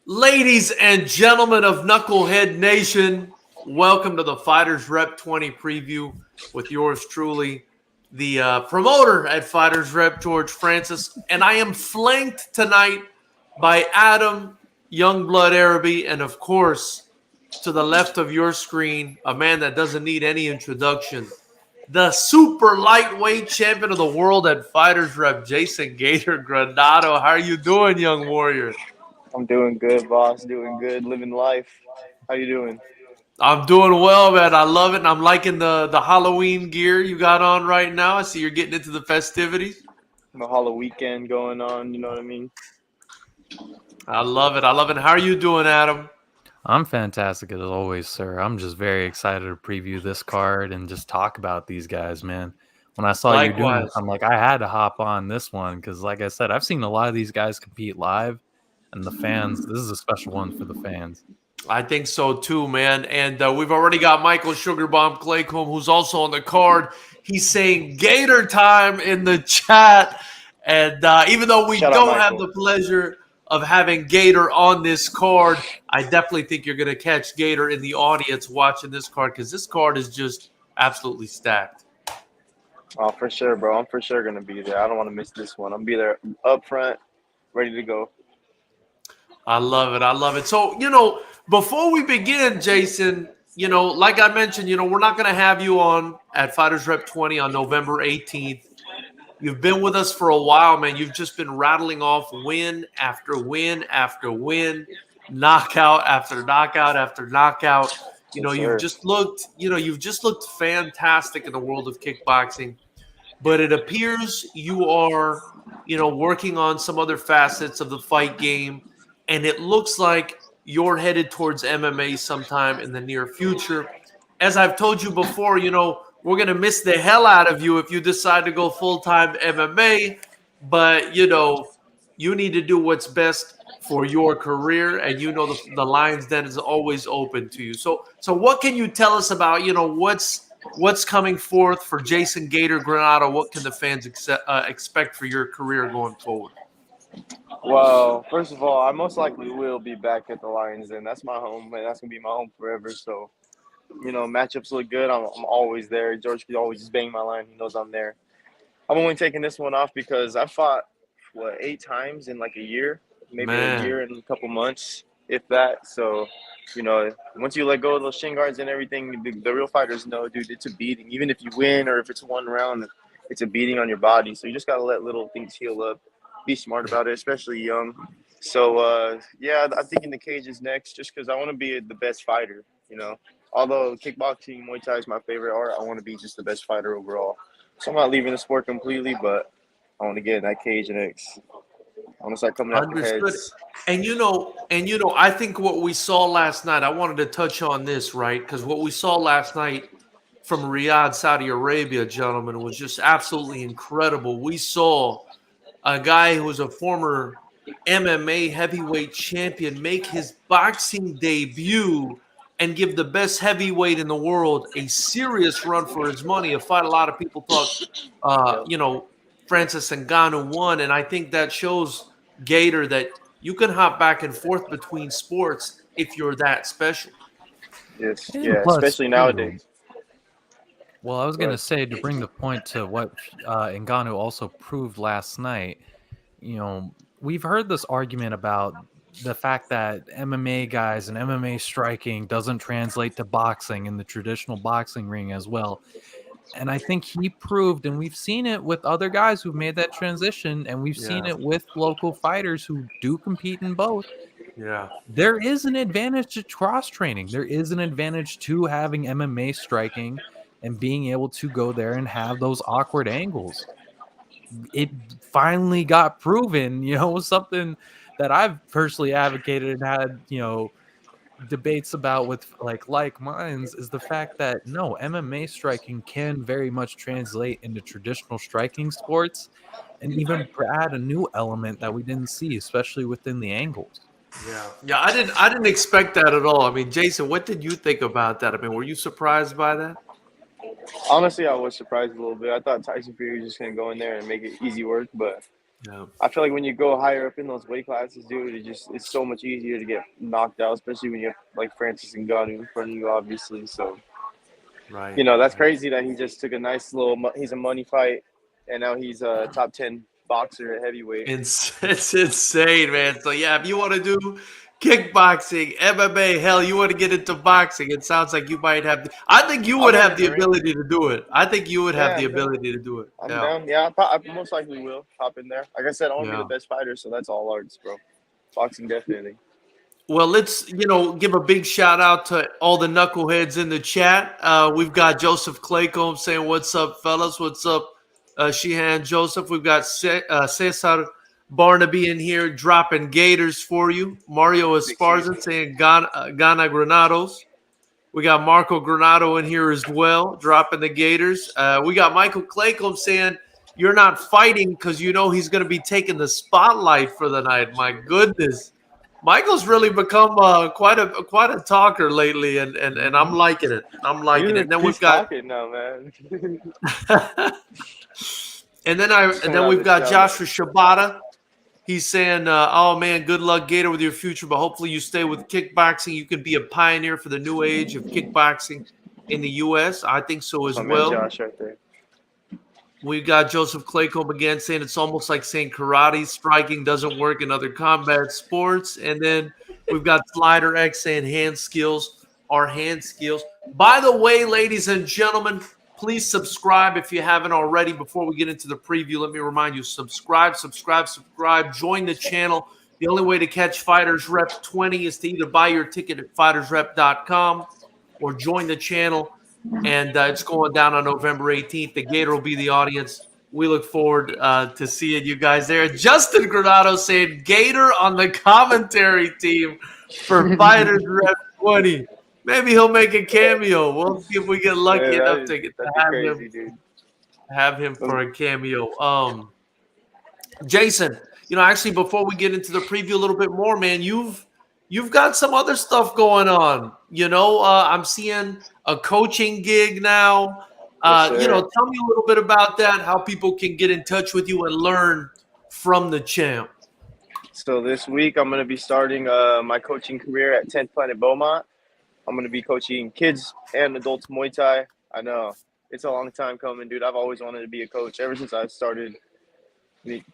Ladies and gentlemen of Knucklehead Nation, welcome to the Fighters Rep 20 preview with yours truly, the promoter at Fighters Rep, George Francis. And I am flanked tonight by Adam Youngblood Araby, and of course, to the left of your screen, a man that doesn't need any introduction, the super lightweight champion of the world at Fighters Rep, Jason Gator Granado. How are you doing, young warrior? I'm doing good, boss. Doing good, living life. How you doing? I'm doing well, man. I love it. And I'm liking the Halloween gear you got on right now. I see you're getting into the festivities. Mahalo weekend going on, you know what I mean? I love it. I love it. How are you doing, Adam? I'm fantastic as always, sir. I'm just very excited to preview this card and just talk about these guys, man. When I saw you doing this, Likewise. I'm like, I had to hop on this one because, like I said, I've seen a lot of these guys compete live, and the fans, this is a special one for the fans. I think so too, man. And we've already got Michael Sugarbomb Claycomb, who's also on the card. He's saying Gator time in the chat. And even though we Shout out, don't have Michael. the pleasure of having Gator on this card, I definitely think you're going to catch Gator in the audience watching this card because this card is just absolutely stacked. Oh, for sure, bro. I'm for sure gonna be there. I don't want to miss this one. I'm be there up front, ready to go. I love it. I love it. So, before we begin, Jason, like I mentioned, we're not going to have you on at Fighters Rep 20 on November 18th. You've been with us for a while, man. You've just been rattling off win after win after win, knockout after knockout after knockout. Yes, You've sir. just looked fantastic in the world of kickboxing, but it appears you are, working on some other facets of the fight game, and it looks like you're headed towards MMA sometime in the near future. As I've told you before, we're going to miss the hell out of you if you decide to go full-time MMA, but, you need to do what's best for your career, and the Lions Den is always open to you. So what can you tell us about, what's coming forth for Jason Gator Granado? What can the fans expect for your career going forward? Well, first of all, I most likely will be back at the Lions, and that's my home, and that's gonna be my home forever. So, matchups look good. I'm always there. George could always just bang my line. He knows I'm there. I'm only taking this one off because I fought 8 times in like a year, maybe a Man, year and a couple months, if that. So, once you let go of those shin guards and everything, the real fighters know, dude, it's a beating. Even if you win or if it's one round, it's a beating on your body. So you just gotta let little things heal up. Be smart about it, especially young. So yeah, I'm thinking the cage is next, just because I want to be the best fighter. Although kickboxing, Muay Thai is my favorite art, I want to be just the best fighter overall. So I'm not leaving the sport completely, but I want to get in that cage next. I want to start coming after understood. heads. And I think what we saw last night, I wanted to touch on this, right? Because what we saw last night from Riyadh, Saudi Arabia, gentlemen, was just absolutely incredible. We saw a guy who was a former MMA heavyweight champion make his boxing debut and give the best heavyweight in the world a serious run for his money. A fight a lot of people thought, Francis Ngannou won, and I think that shows Gator that you can hop back and forth between sports if you're that special. Yes, And yeah, plus, especially too, nowadays. well, I was going to But say to bring the point to what Ngannou also proved last night, we've heard this argument about the fact that MMA guys and MMA striking doesn't translate to boxing in the traditional boxing ring as well. And I think he proved, and we've seen it with other guys who've made that transition, and we've seen Yeah, it with local fighters who do compete in both. yeah. There is an advantage to cross training. There is an advantage to having MMA striking and being able to go there and have those awkward angles. It finally got proven, something that I've personally advocated and had, debates about with like minds is the fact that no, MMA striking can very much translate into traditional striking sports and even add a new element that we didn't see, especially within the angles. Yeah. I didn't expect that at all. I mean, Jason, what did you think about that? I mean, were you surprised by that? honestly, I was surprised a little bit. I thought Tyson Fury was just gonna go in there and make it easy work, but Yeah. I feel like when you go higher up in those weight classes, dude, it's so much easier to get knocked out, especially when you have like Francis Ngannou in front of you, obviously. So Right. that's Right. crazy that he just took a nice little. He's a money fight, and now he's a top 10 boxer at heavyweight. It's insane, man. So yeah, if you want to do kickboxing, MMA, hell, you want to get into boxing, it sounds like you might have. I think you I'll would get have in the the ring. ability to do it. I think you would have Yeah, the I'm down. ability to do it. I'm Yeah. down. Yeah, I most likely will hop in there. Like I said, I want to be Yeah. the best fighter, so that's all arts, bro. Boxing definitely. Well, let's give a big shout out to all the knuckleheads in the chat. We've got Joseph Claycomb saying, "What's up, fellas? What's up, Sheehan Joseph?" We've got Cesar Barnaby in here dropping Gators for you. Mario Esparza saying, "Gana Granados." We got Marco Granado in here as well, dropping the Gators. We got Michael Claycomb saying, "You're not fighting because you know he's going to be taking the spotlight for the night." My goodness. Michael's really become quite a talker lately, and I'm liking it. I'm liking it. And then we've He's got, talking now, man. and He's coming then out of we've the got shell. Joshua Shibata. He's saying, "Oh man, good luck, Gator, with your future, but hopefully you stay with kickboxing. You can be a pioneer for the new age of kickboxing in the U.S." I think so as My man well. Josh right there. We got Joseph Claycomb again saying it's almost like saying karate striking doesn't work in other combat sports. And then we've got Slider X saying hand skills are hand skills. By the way, ladies and gentlemen, please subscribe if you haven't already. Before we get into the preview, let me remind you, subscribe. Join the channel. The only way to catch Fighters Rep 20 is to either buy your ticket at FightersRep.com or join the channel. And it's going down on November 18th. The Gator will be the audience. We look forward to seeing you guys there. Justin Granado saying Gator on the commentary team for Fighters Rep 20. Maybe he'll make a cameo. We'll see if we get lucky enough to That'd be crazy, dude. have him for a cameo. Jason, actually, before we get into the preview a little bit more, man, you've got some other stuff going on. I'm seeing a coaching gig now. Yes, sir. Tell me a little bit about that, how people can get in touch with you and learn from the champ. So this week I'm going to be starting my coaching career at 10th Planet Beaumont. I'm going to be coaching kids and adults Muay Thai. I know it's a long time coming, dude. I've always wanted to be a coach ever since I started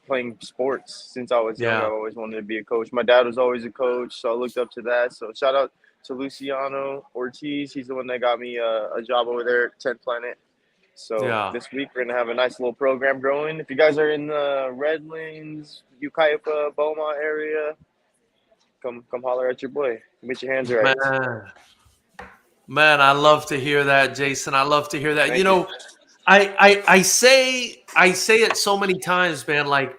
playing sports. Since I was young, I've always wanted to be a coach. My dad was always a coach, so I looked up to that. So shout out to Luciano Ortiz. He's the one that got me a job over there at 10th Planet. So this week we're gonna have a nice little program growing. If you guys are in the Redlands, Ukiah, Beaumont area, come holler at your boy. Get your hands right. Man, I love to hear that, Jason. I love to hear that. Thank you. I say it so many times, man. Like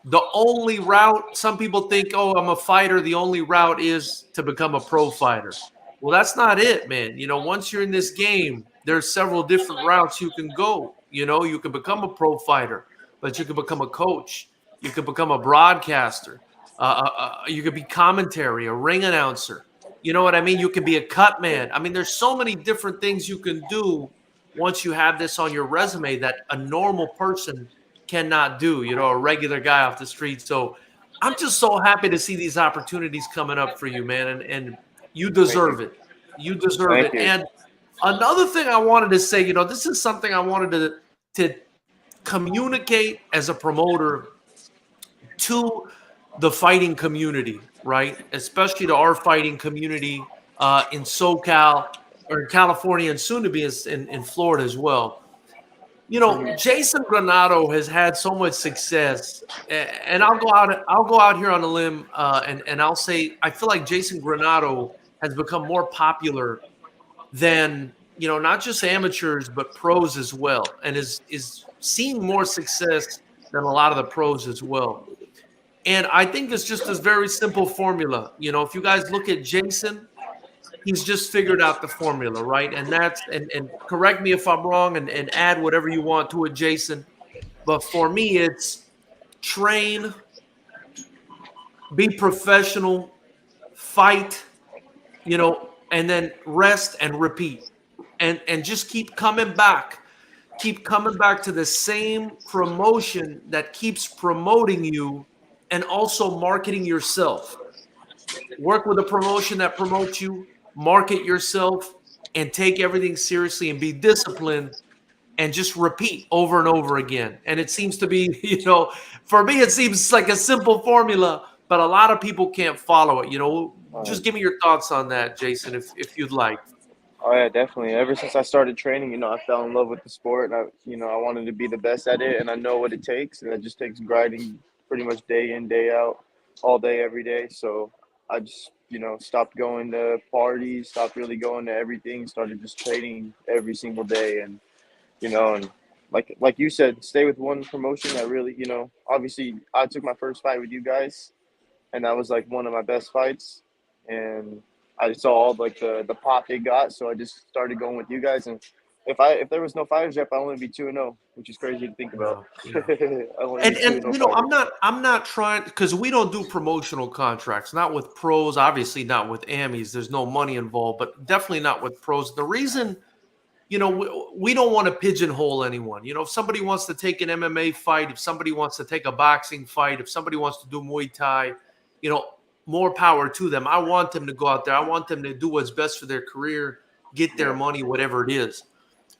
the only route, some people think, oh, I'm a fighter. The only route is to become a pro fighter. Well, that's not it, man. Once you're in this game, there's several different routes you can go. You can become a pro fighter, but you can become a coach. You can become a broadcaster. You could be commentary, a ring announcer. You know what I mean? You can be a cut man. I mean, there's so many different things you can do once you have this on your resume that a normal person cannot do, a regular guy off the street. So I'm just so happy to see these opportunities coming up for you, man. And you deserve it. You deserve it. And another thing I wanted to say, this is something I wanted to communicate as a promoter to the fighting community, right? Especially to our fighting community in SoCal or in California and soon to be in Florida as well. Jason Granado has had so much success, and I'll go out here on a limb and I'll say I feel like Jason Granado has become more popular than not just amateurs but pros as well, and is seeing more success than a lot of the pros as well. And I think it's just this very simple formula. If you guys look at Jason, he's just figured out the formula, right? And that's and correct me if I'm wrong and add whatever you want to it, Jason. But for me, it's train, be professional, fight, and then rest and repeat. And just keep coming back. keep coming back to the same promotion that keeps promoting you and also marketing yourself. Work with a promotion that promotes you, market yourself, and take everything seriously and be disciplined and just repeat over and over again. And it seems to be, for me, it seems like a simple formula, but a lot of people can't follow it. Just give me your thoughts on that, Jason, if you'd like. Oh yeah, definitely. Ever since I started training, I fell in love with the sport. I wanted to be the best at it, and I know what it takes, and it just takes grinding pretty much day in, day out, all day, every day. So I just, stopped going to parties, stopped really going to everything, started just training every single day, and like you said, stay with one promotion that really, obviously I took my first fight with you guys, and that was like one of my best fights, and I saw all like the pop it got, so I just started going with you guys. And if there was no fighters rep, I'd only be 2-0, which is crazy to think about. Yeah. I only And be 2-0 I'm not trying, because we don't do promotional contracts, not with pros, obviously not with Amis. There's no money involved, but definitely not with pros. The reason, we don't want to pigeonhole anyone. If somebody wants to take an MMA fight, if somebody wants to take a boxing fight, if somebody wants to do Muay Thai, more power to them. I want them to go out there. I want them to do what's best for their career, get their money, whatever it is.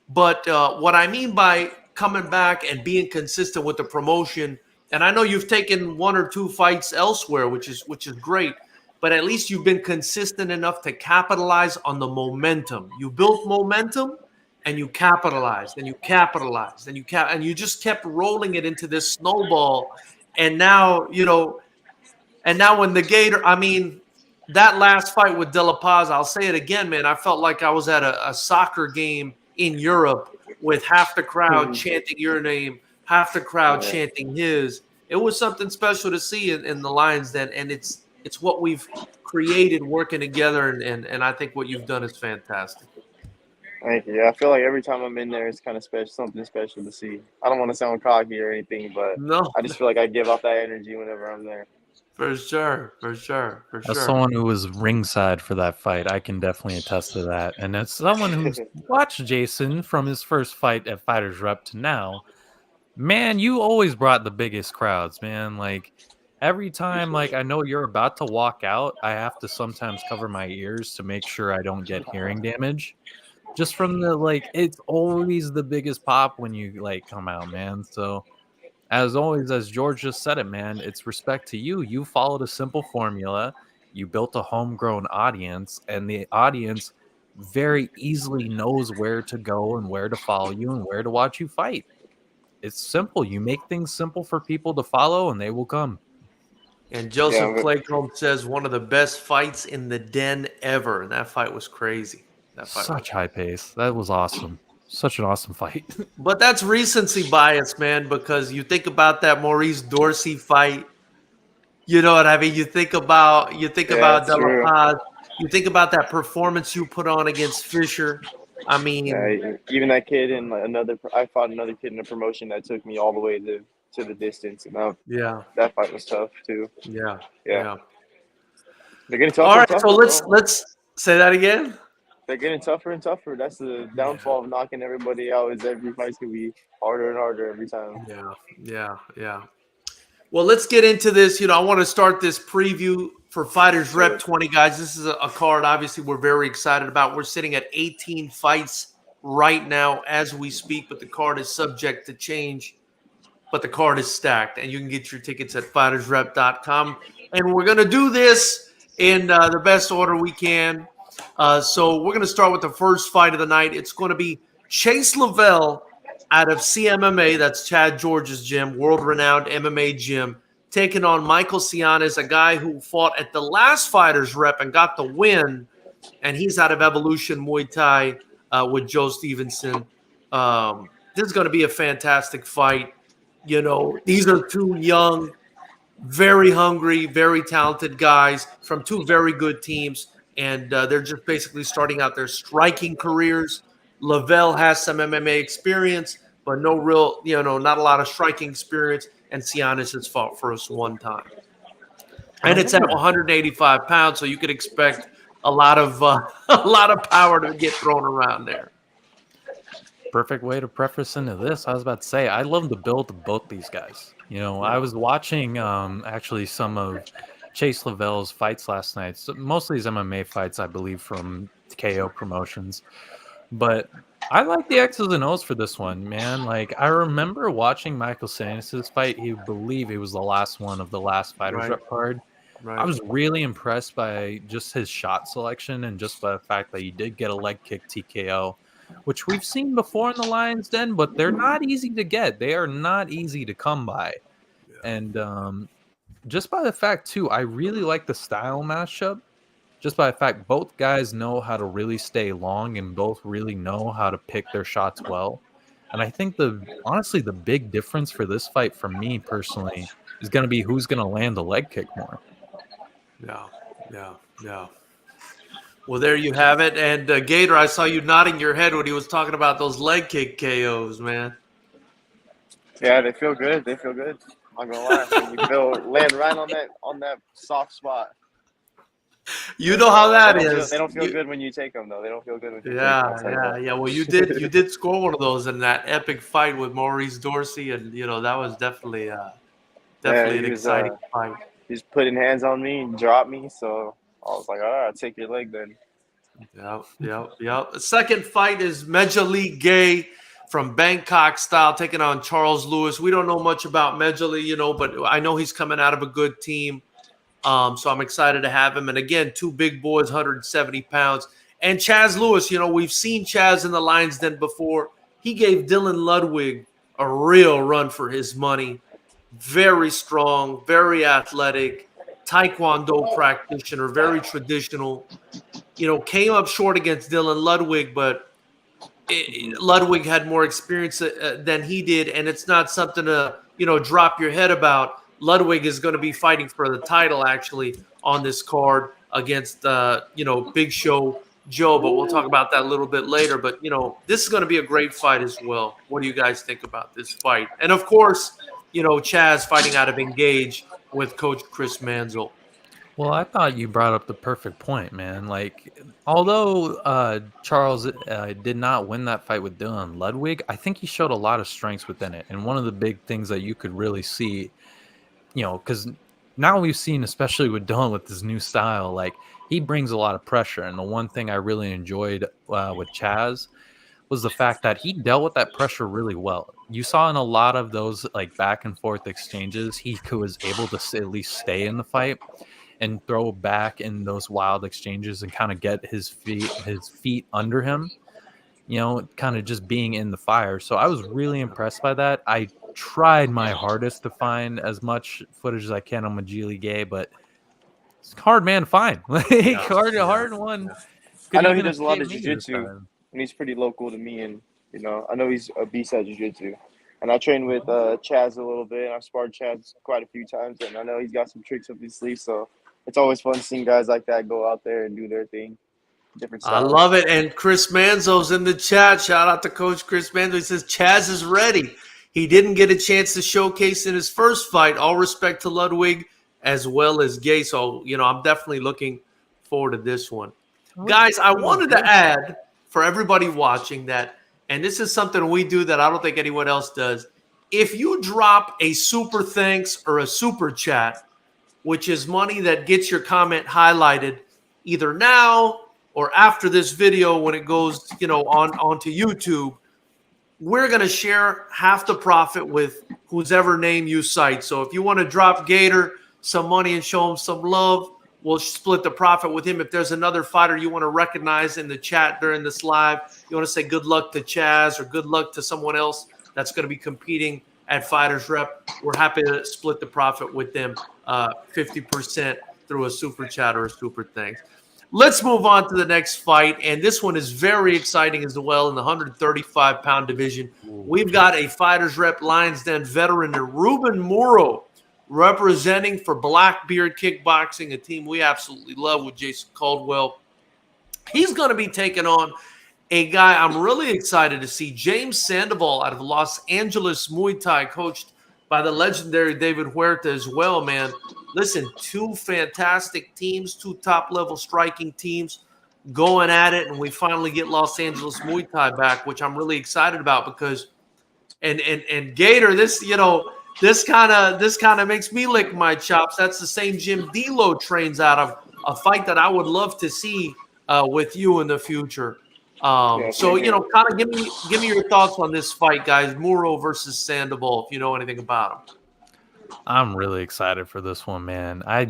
But what I mean by coming back and being consistent with the promotion, and I know you've taken 1 or 2 fights elsewhere, which is great, but at least you've been consistent enough to capitalize on the momentum. You built momentum and you capitalized and you capitalized and you just kept rolling it into this snowball. And now, when the Gator, that last fight with De La Paz, I'll say it again, man. I felt like I was at a soccer game in Europe with half the crowd chanting your name, half the crowd chanting his. It was something special to see in the Lions Den, and it's what we've created working together, and I think what you've done is fantastic. Thank you. I feel like every time I'm in there, it's kind of special, something special to see. I don't want to sound cocky or anything, but No, I just feel like I give off that energy whenever I'm there. for sure. As someone who was ringside for that fight, I can definitely attest to that. And as someone who's watched Jason from his first fight at Fighters Rep to now, man, you always brought the biggest crowds, man. Like every time, like I know you're about to walk out, I have to sometimes cover my ears to make sure I don't get hearing damage. Just from it's always the biggest pop when you come out, man. So as always, as George just said it, man, it's respect to you. You followed a simple formula. You built a homegrown audience, and the audience very easily knows where to go and where to follow you and where to watch you fight. It's simple. You make things simple for people to follow, and they will come. And Joseph Claycomb says one of the best fights in the den ever, and that fight was crazy. Such high pace. That was awesome. Such an awesome fight. But that's recency bias, man, because you think about that Maurice Dorsey fight. You know what I mean? You think about De La Paz. You think about that performance you put on against Fisher. I mean, even that kid in I fought another kid in a promotion that took me all the way to the distance, and that fight was tough too. Yeah. They're getting tougher. All right, and so tougher, let's say that again. They're getting tougher and tougher. That's the downfall of knocking everybody out. Is every fight's gonna be harder and harder every time. Yeah. Well, let's get into this. I want to start this preview for Fighters Rep 20, guys. This is a card, obviously, we're very excited about. We're sitting at 18 fights right now as we speak, but the card is subject to change. But the card is stacked, and you can get your tickets at FightersRep.com. And we're going to do this in the best order we can. So we're going to start with the first fight of the night. It's going to be Chase Lavelle out of CMMA, that's Chad George's gym, world-renowned MMA gym, taking on Michael Cianis, a guy who fought at the last Fighters Rep and got the win, and he's out of Evolution Muay Thai with Joe Stevenson. This is going to be a fantastic fight. These are 2 young, very hungry, very talented guys from 2 very good teams, and they're just basically starting out their striking careers. Lavelle has some MMA experience, but no real, not a lot of striking experience. And Cianis has fought for us 1 time. And it's at 185 pounds, so you could expect a lot of power to get thrown around there. perfect way to preface into this. I was about to say, I love the build of both these guys. You know, I Yeah. was watching actually some of Chase Lavelle's fights last night. So mostly his MMA fights, I believe, from KO Promotions. But I like the X's and O's for this one, man. Like, I remember watching Michael Sanis's fight. He believe it was the last one of the last Fighters Right. Rep card. I Right. was really impressed by just his shot selection and just by the fact that he did get a leg kick TKO, which we've seen before in the Lions Den, but they're not easy to get. They are not easy to come by. Yeah. And just by the fact, too, I really like the style matchup. Just by the fact both guys know how to really stay long and both really know how to pick their shots well. And I think honestly, the big difference for this fight for me personally is going to be who's going to land the leg kick more. Yeah. Yeah. Yeah. Well, there you have it. And Gator, I saw you nodding your head when he was talking about those leg kick KOs, man. Yeah, they feel good. They feel good. I'm not gonna lie. You feel land right on that soft spot. You know how that They is. don't feel good when you take them though. They don't feel good when you take them. Yeah, I'll tell you yeah, that. yeah. Well, you did score one of those in that epic fight with Maurice Dorsey, and that was definitely definitely an he was exciting fight. he's putting hands on me and dropped me, so I was like, all right, I'll take your leg then. Yep. The second fight is Mejali Gay from Bangkok Style taking on Charles Lewis. We don't know much about Mejali, but I know he's coming out of a good team. So I'm excited to have him. And again, two big boys, 170 pounds. And Chaz Lewis, we've seen Chaz in the Lions Den before. He gave Dylan Ludwig a real run for his money. Very strong, very athletic, Taekwondo practitioner, very traditional. Came up short against Dylan Ludwig, but Ludwig had more experience than he did. And it's not something to, drop your head about. Ludwig is going to be fighting for the title actually on this card against Big Show Joe, but we'll talk about that a little bit later. But this is going to be a great fight as well. What do you guys think about this fight? And of course, Chaz fighting out of Engage with Coach Chris Manzel. Well, I thought you brought up the perfect point, man. Like, although Charles did not win that fight with Dylan Ludwig, I think he showed a lot of strengths within it. And one of the big things that you could really see, because now we've seen, especially with Dylan with his new style, like he brings a lot of pressure. And the one thing I really enjoyed with Chaz was the fact that he dealt with that pressure really well. You saw in a lot of those like back and forth exchanges, he was able to at least stay in the fight and throw back in those wild exchanges and kind of get his feet under him, kind of just being in the fire. So I was really impressed by that. I tried my hardest to find as much footage as I can on Majili Gay, but it's hard man to find. Hard one. I know he does a lot of jiu-jitsu, and he's pretty local to me, and I know he's a beast at jiu-jitsu. And I trained with Chaz a little bit, and I've sparred Chaz quite a few times, and I know he's got some tricks up his sleeve, so it's always fun seeing guys like that go out there and do their thing. Different styles. I love it. And Chris Manzo's in the chat. Shout out to Coach Chris Manzo. He says Chaz is ready. He didn't get a chance to showcase in his first fight. All respect to Ludwig as well as Gay. So, I'm definitely looking forward to this one. Guys, I wanted to add for everybody watching that, and this is something we do that I don't think anyone else does. If you drop a super thanks or a super chat, which is money that gets your comment highlighted either now or after this video when it goes, onto YouTube, we're going to share half the profit with whose ever name you cite. So if you want to drop Gator some money and show him some love, we'll split the profit with him. If there's another fighter you want to recognize in the chat during this live, you want to say good luck to Chaz or good luck to someone else that's going to be competing at Fighters Rep, we're happy to split the profit with them 50% through a super chat or a super thanks. Let's move on to the next fight, and this one is very exciting as well in the 135-pound division. We've got a Fighters Rep Lions Den veteran, Ruben Muro, representing for Blackbeard Kickboxing, a team we absolutely love with Jason Caldwell. He's going to be taking on a guy I'm really excited to see, James Sandoval out of Los Angeles Muay Thai, coached by the legendary David Huerta as well, man. Listen, two fantastic teams, two top-level striking teams. going at it, and we finally get Los Angeles Muay Thai back, which I'm really excited about because and Gator, this kind of makes me lick my chops. That's the same gym D'Lo trains out of. A fight that I would love to see with you in the future. Yeah, So same here. kind of give me your thoughts on this fight, guys. Muro versus Sandoval, if you know anything about him. I'm really excited for this one, man. I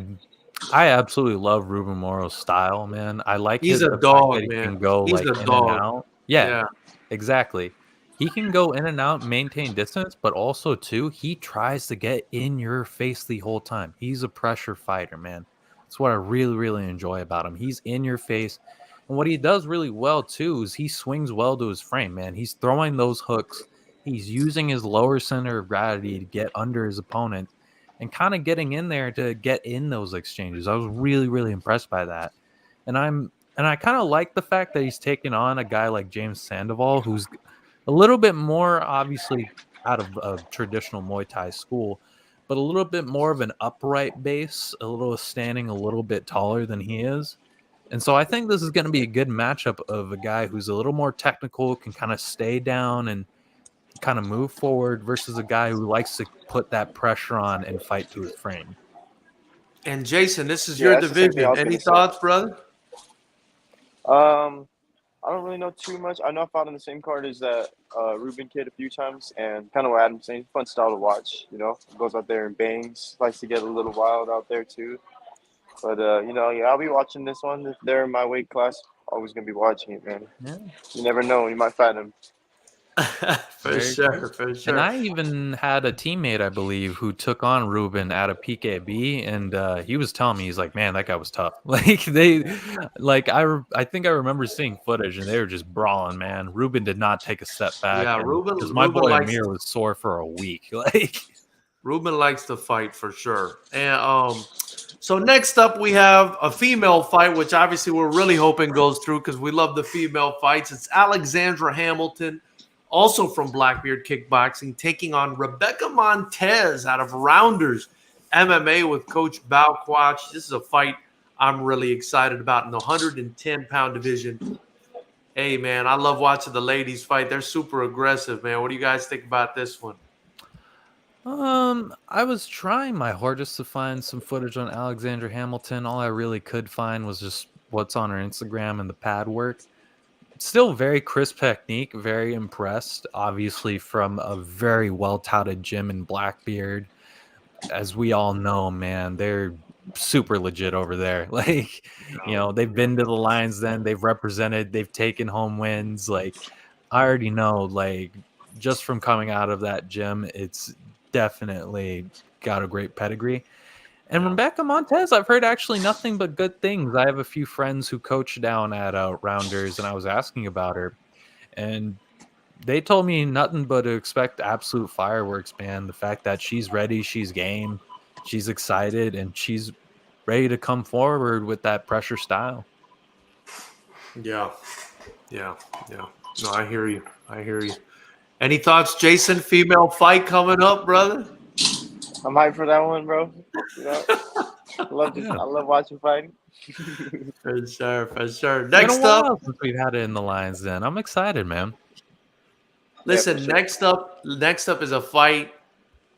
absolutely love Ruben Moro's style, man. I like He's the a fact that dog, he man. can go He's like a in and dog. out. Yeah, Yeah. exactly. He can go in and out, maintain distance, but also too, he tries to get in your face the whole time. He's a pressure fighter, man. That's what I really, really enjoy about him. He's in your face. And what he does really well too is he swings well to his frame, man. He's throwing those hooks. He's using his lower center of gravity to get under his opponent and kind of getting in there to get in those exchanges. I was really, really impressed by that. And I kind of like the fact that he's taking on a guy like James Sandoval, who's a little bit more obviously out of a traditional Muay Thai school, but a little bit more of an upright base, a little standing a little bit taller than he is. And so I think this is going to be a good matchup of a guy who's a little more technical, can kind of stay down and kind of move forward versus a guy who likes to put that pressure on and fight to his frame. And Jason, this is Yeah, your that's the same thing I division. was Any gonna say. thoughts, brother? I don't really know too much. I know I fought on the same card as that Ruben kid a few times, and kind of what Adam's saying, fun style to watch. Goes out there and bangs, likes to get a little wild out there too. But yeah, I'll be watching this one if they're in my weight class. Always gonna be watching it, man. Yeah. You never know, you might fight him. For Very sure, true. for And sure. I even had a teammate, I believe, who took on Ruben at a PKB, and he was telling me, he's like, "Man, that guy was tough." I think I remember seeing footage, and they were just brawling. Man, Ruben did not take a step back, Yeah, and Ruben because my Ruben boy likes Amir was sore for a week. Like, Ruben likes to fight for sure. And so next up we have a female fight, which obviously we're really hoping goes through because we love the female fights. It's Alexandra Hamilton, also from Blackbeard Kickboxing, taking on Rebecca Montez out of Rounders MMA with Coach Balquach. This is a fight I'm really excited about in the 110-pound division. Hey, man, I love watching the ladies fight. They're super aggressive, man. What do you guys think about this one? I was trying my hardest to find some footage on Alexandra Hamilton. All I really could find was just what's on her Instagram and the pad work. Still very crisp technique, very impressed, obviously from a very well-touted gym in Blackbeard. As we all know, man, they're super legit over there. Like, they've been to the Lions Den, they've represented, they've taken home wins. Like, I already know, like, just from coming out of that gym, it's definitely got a great pedigree. And Rebecca Montez, I've heard actually nothing but good things. I have a few friends who coach down at Rounders, and I was asking about her, and they told me nothing but to expect absolute fireworks, man. The fact that she's ready, she's game, she's excited, and she's ready to come forward with that pressure style. Yeah. No, I hear you. Any thoughts, Jason? Female fight coming up, brother? I'm hyped for that one, bro. I love watching fighting. For sure. Next Next up, since we've had it in the Lions Den, I'm excited, man. listen. Yeah, for sure. Next up is a fight,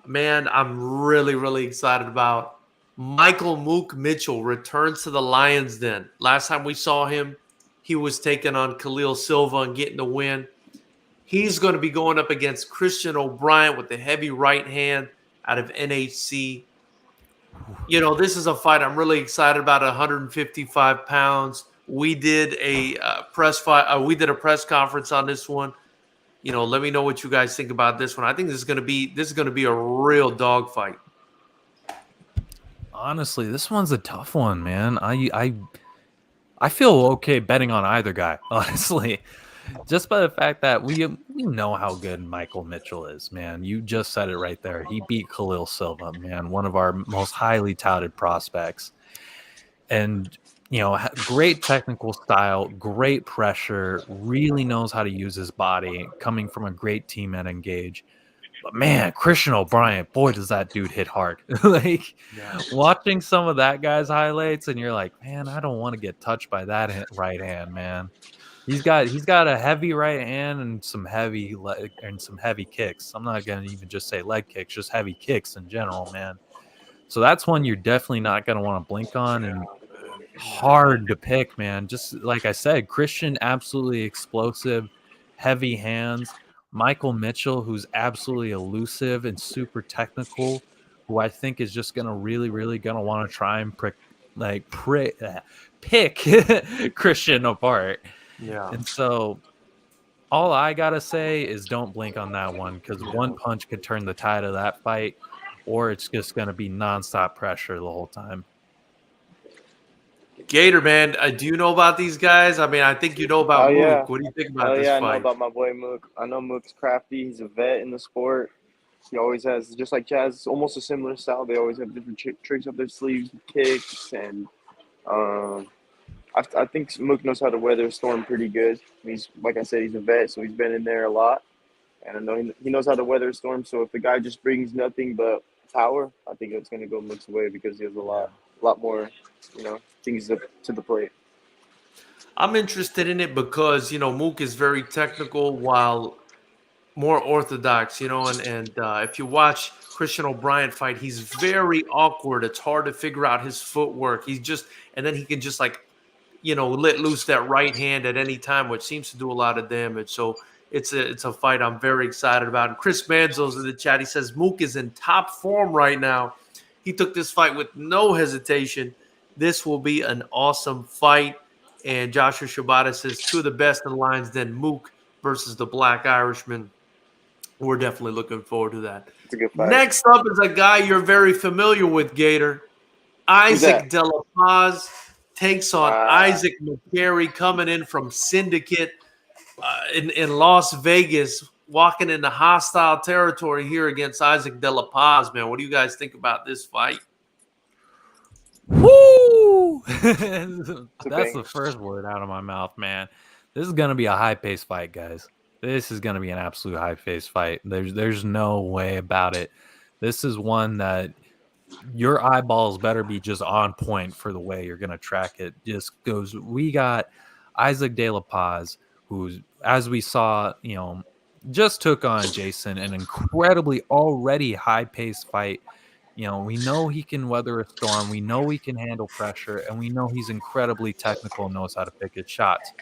man. I'm really, really excited about. Michael Mook Mitchell returns to the Lions Den. Last time we saw him, he was taking on Khalil Silva and getting the win. He's going to be going up against Christian O'Brien with the heavy right hand out of NHC. This is a fight I'm really excited about. 155 pounds. We did a press fight. We did a press conference on this one. Let me know what you guys think about this one. I think this is going to be a real dog fight. Honestly, this one's a tough one, man. I feel okay betting on either guy, honestly. Just by the fact that we know how good Michael Mitchell is, man. You just said it right there. He beat Khalil Silva, man, one of our most highly touted prospects. And, great technical style, great pressure, really knows how to use his body, coming from a great team at Engage. But man, Christian O'Brien, boy, does that dude hit hard. Like Yeah. watching some of that guy's highlights, and you're like, man, I don't want to get touched by that right hand, man. He's got a heavy right hand and some heavy leg and some heavy kicks. I'm not gonna even just say leg kicks, just heavy kicks in general, man. So that's one you're definitely not gonna want to blink on, and hard to pick, man. Just like I said, Christian absolutely explosive, heavy hands. Michael Mitchell, who's absolutely elusive and super technical, who I think is just gonna really gonna want to try and pick Christian apart. Yeah. And so all I gotta say is don't blink on that one, because one punch could turn the tide of that fight, or it's just gonna be nonstop pressure the whole time. Gator, man, do you know about these guys? I mean, I think you know about Oh yeah, Mook. What do you think about this I know fight? about my boy Mook. I know Mook's crafty. He's a vet in the sport. He always has, just like Chaz, it's almost a similar style. They always have different tricks up their sleeves, kicks, and um, I think Mook knows how to weather a storm pretty good. He's, like I said, he's a vet, so he's been in there a lot, and I know he knows how to weather a storm. So if the guy just brings nothing but power, I think it's going to go Mook's way because he has a lot more, things to the plate. I'm interested in it because, Mook is very technical while more orthodox, and if you watch Christian O'Brien fight, he's very awkward. It's hard to figure out his footwork. And then he can just let loose that right hand at any time, which seems to do a lot of damage. So it's a fight I'm very excited about. And Chris Manzo's in the chat. He says Mook is in top form right now. He took this fight with no hesitation. This will be an awesome fight. And Joshua Shibata says two of the best in lines, then Mook versus the Black Irishman. We're definitely looking forward to that. It's a good fight. Next up is a guy you're very familiar with, Gator. Isaac De La Paz takes on Isaac McCary, coming in from Syndicate in Las Vegas, walking into hostile territory here against Isaac De La Paz, man. What do you guys think about this fight? Woo! That's the first word out of my mouth, man. This is going to be a high-paced fight, guys. This is going to be an absolute high-paced fight. There's no way about it. This is one that your eyeballs better be just on point for the way you're going to track it. Just goes, we got Isaac De La Paz, who's, as we saw, just took on Jason, an incredibly already high-paced fight. We know he can weather a storm. We know he can handle pressure, and we know he's incredibly technical and knows how to pick his shots.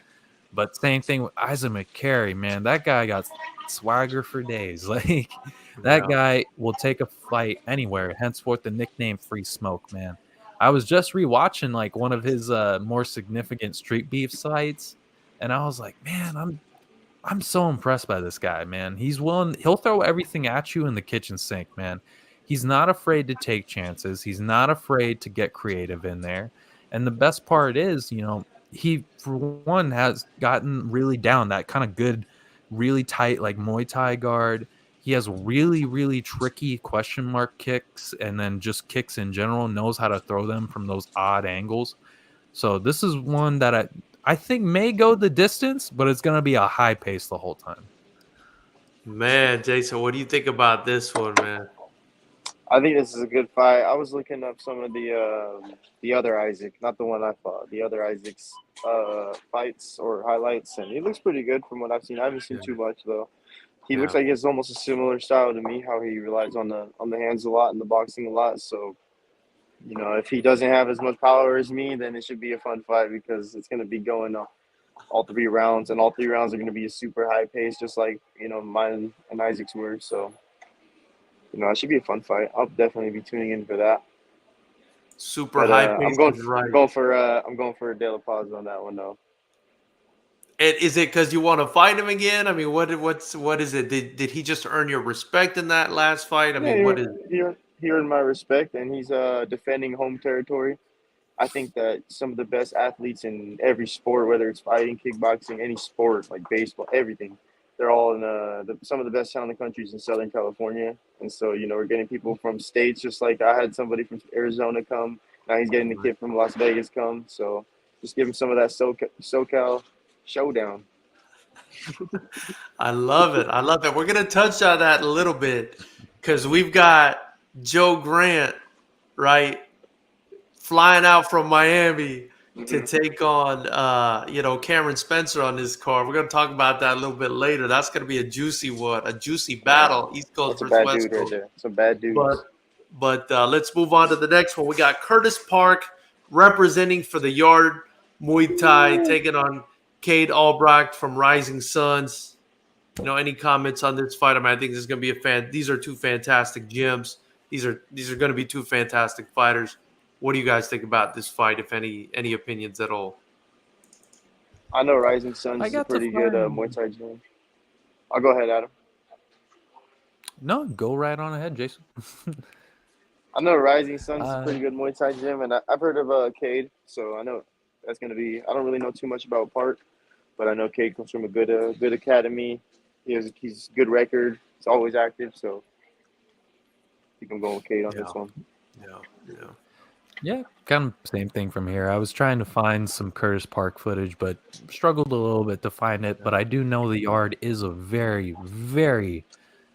But same thing with Isaac McCary, man. That guy got swagger for days. Like, that guy will take a fight anywhere, henceforth the nickname Free Smoke, man. I was just rewatching like one of his more significant street beef fights, and I was like, man, I'm so impressed by this guy, man. He'll throw everything at you in the kitchen sink, man. He's not afraid to take chances. He's not afraid to get creative in there. And the best part is, he, for one, has gotten really down that kind of good, really tight, like Muay Thai guard. He has really tricky question mark kicks, and then just kicks in general, knows how to throw them from those odd angles. So this is one that I think may go the distance, but it's going to be a high pace the whole time. Man, Jason, what do you think about this one, man? I think this is a good fight. I was looking up some of the other Isaac, not the one I fought, the other Isaac's fights or highlights, and he looks pretty good from what I've seen. I haven't seen too much though. He looks like he has almost a similar style to me, how he relies on the hands a lot and the boxing a lot. So, if he doesn't have as much power as me, then it should be a fun fight because it's going to be going all 3 rounds, and all 3 rounds are going to be a super high pace, just like mine and Isaac's were. So. It should be a fun fight. I'll definitely be tuning in for that. Super high pace. I'm going for De La Paz on that one though. And is it because you want to fight him again? I mean, what is it? Did he just earn your respect in that last fight? I mean, what is it? He earned my respect, and he's defending home territory. I think that some of the best athletes in every sport, whether it's fighting, kickboxing, any sport like baseball, everything. They're all in some of the best talented countries in Southern California. And so, we're getting people from states, just like I had somebody from Arizona come. Now he's getting the kid from Las Vegas come. So just give him some of that SoCal showdown. I love it. I love it. We're going to touch on that a little bit because we've got Joe Grant, right, flying out from Miami to take on, Cameron Spencer on this card. We're going to talk about that a little bit later. That's going to be a juicy one, a juicy battle, East Coast That's a versus bad West dude right Coast. there. Some bad dudes. But let's move on to the next one. We got Curtis Park representing for the Yard Muay Thai, taking on Cade Albrecht from Rising Suns. Any comments on this fight? I mean, I think this is going to be These are two fantastic gyms. These are going to be two fantastic fighters. What do you guys think about this fight? If any opinions at all? I know Rising Suns I is a got to pretty good find- Muay Thai gym. I'll go ahead, Adam. No, go right on ahead, Jason. I know Rising Suns is a pretty good Muay Thai gym, and I've heard of Cade, so I know that's going to be – I don't really know too much about Park, but I know Cade comes from a good academy. He's good record. He's always active, so I think I'm going with Cade on this one. Yeah, kind of same thing from here. I was trying to find some Curtis Park footage, but struggled a little bit to find it. But I do know the Yard is a very, very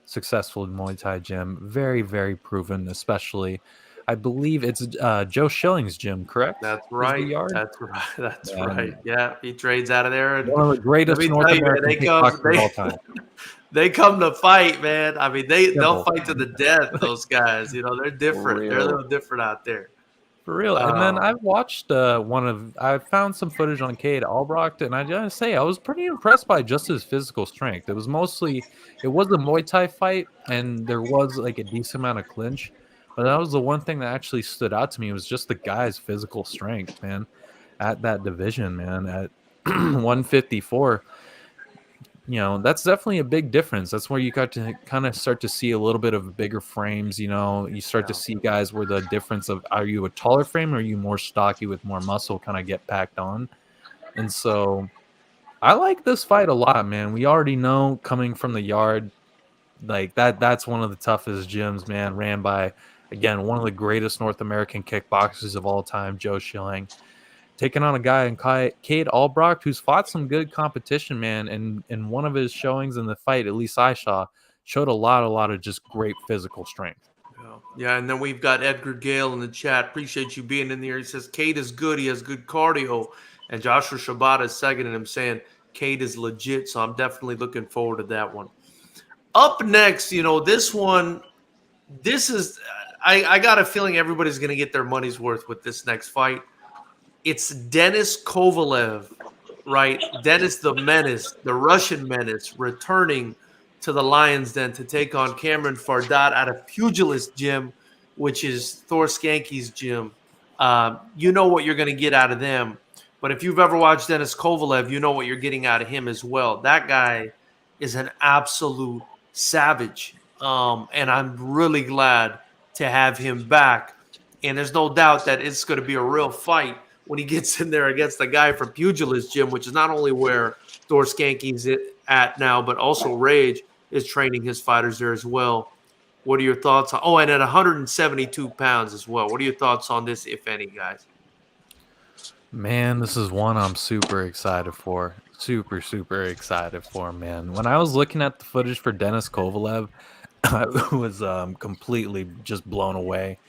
successful Muay Thai gym. Very, very proven, especially. I believe it's Joe Schilling's gym, correct? That's Is the right. Yard? That's right. That's right. Yeah, he trades out of there. And One of the greatest let me North tell you, man, American kickboxers of all time. they come to fight, man. I mean, they'll Simple. fight to the death. Those guys, they're different. They're a little different out there. For real. And then I've watched I found some footage on Cade Albrecht, and I gotta say, I was pretty impressed by just his physical strength. It was a Muay Thai fight, and there was like a decent amount of clinch. But that was the one thing that actually stood out to me was just the guy's physical strength, man, at that division, man, at 154. That's definitely a big difference. That's where you got to kind of start to see a little bit of bigger frames. You start to see guys where the difference of, are you a taller frame or are you more stocky with more muscle kind of get packed on? And so I like this fight a lot, man. We already know coming from the Yard, like that's one of the toughest gyms, man, ran by, again, one of the greatest North American kickboxers of all time, Joe Schilling. Taking on a guy in Cade Albrecht, who's fought some good competition, man, and in one of his showings in the fight, at least I saw, showed a lot of just great physical strength. Yeah, and then we've got Edgar Gale in the chat. Appreciate you being in there. He says Cade is good. He has good cardio. And Joshua Shabbat is seconding him, saying Cade is legit. So I'm definitely looking forward to that one. Up next, this one, I got a feeling everybody's going to get their money's worth with this next fight. It's Denis Kovalev, right? Denis the Menace, the Russian Menace, returning to the Lions Den to take on Cameron Fardat at a pugilist gym, which is Thor Skanke's gym. You know what you're going to get out of them. But if you've ever watched Denis Kovalev, you know what you're getting out of him as well. That guy is an absolute savage. And I'm really glad to have him back. And there's no doubt that it's going to be a real fight when he gets in there against the guy from Pugilist Gym, which is not only where Thor Skanke's at now, but also Rage is training his fighters there as well. What are your thoughts on? Oh, and at 172 pounds as well. What are your thoughts on this, if any, guys? Man, this is one I'm super excited for. Super excited for, man. When I was looking at the footage for Denis Kovalev, I was completely just blown away.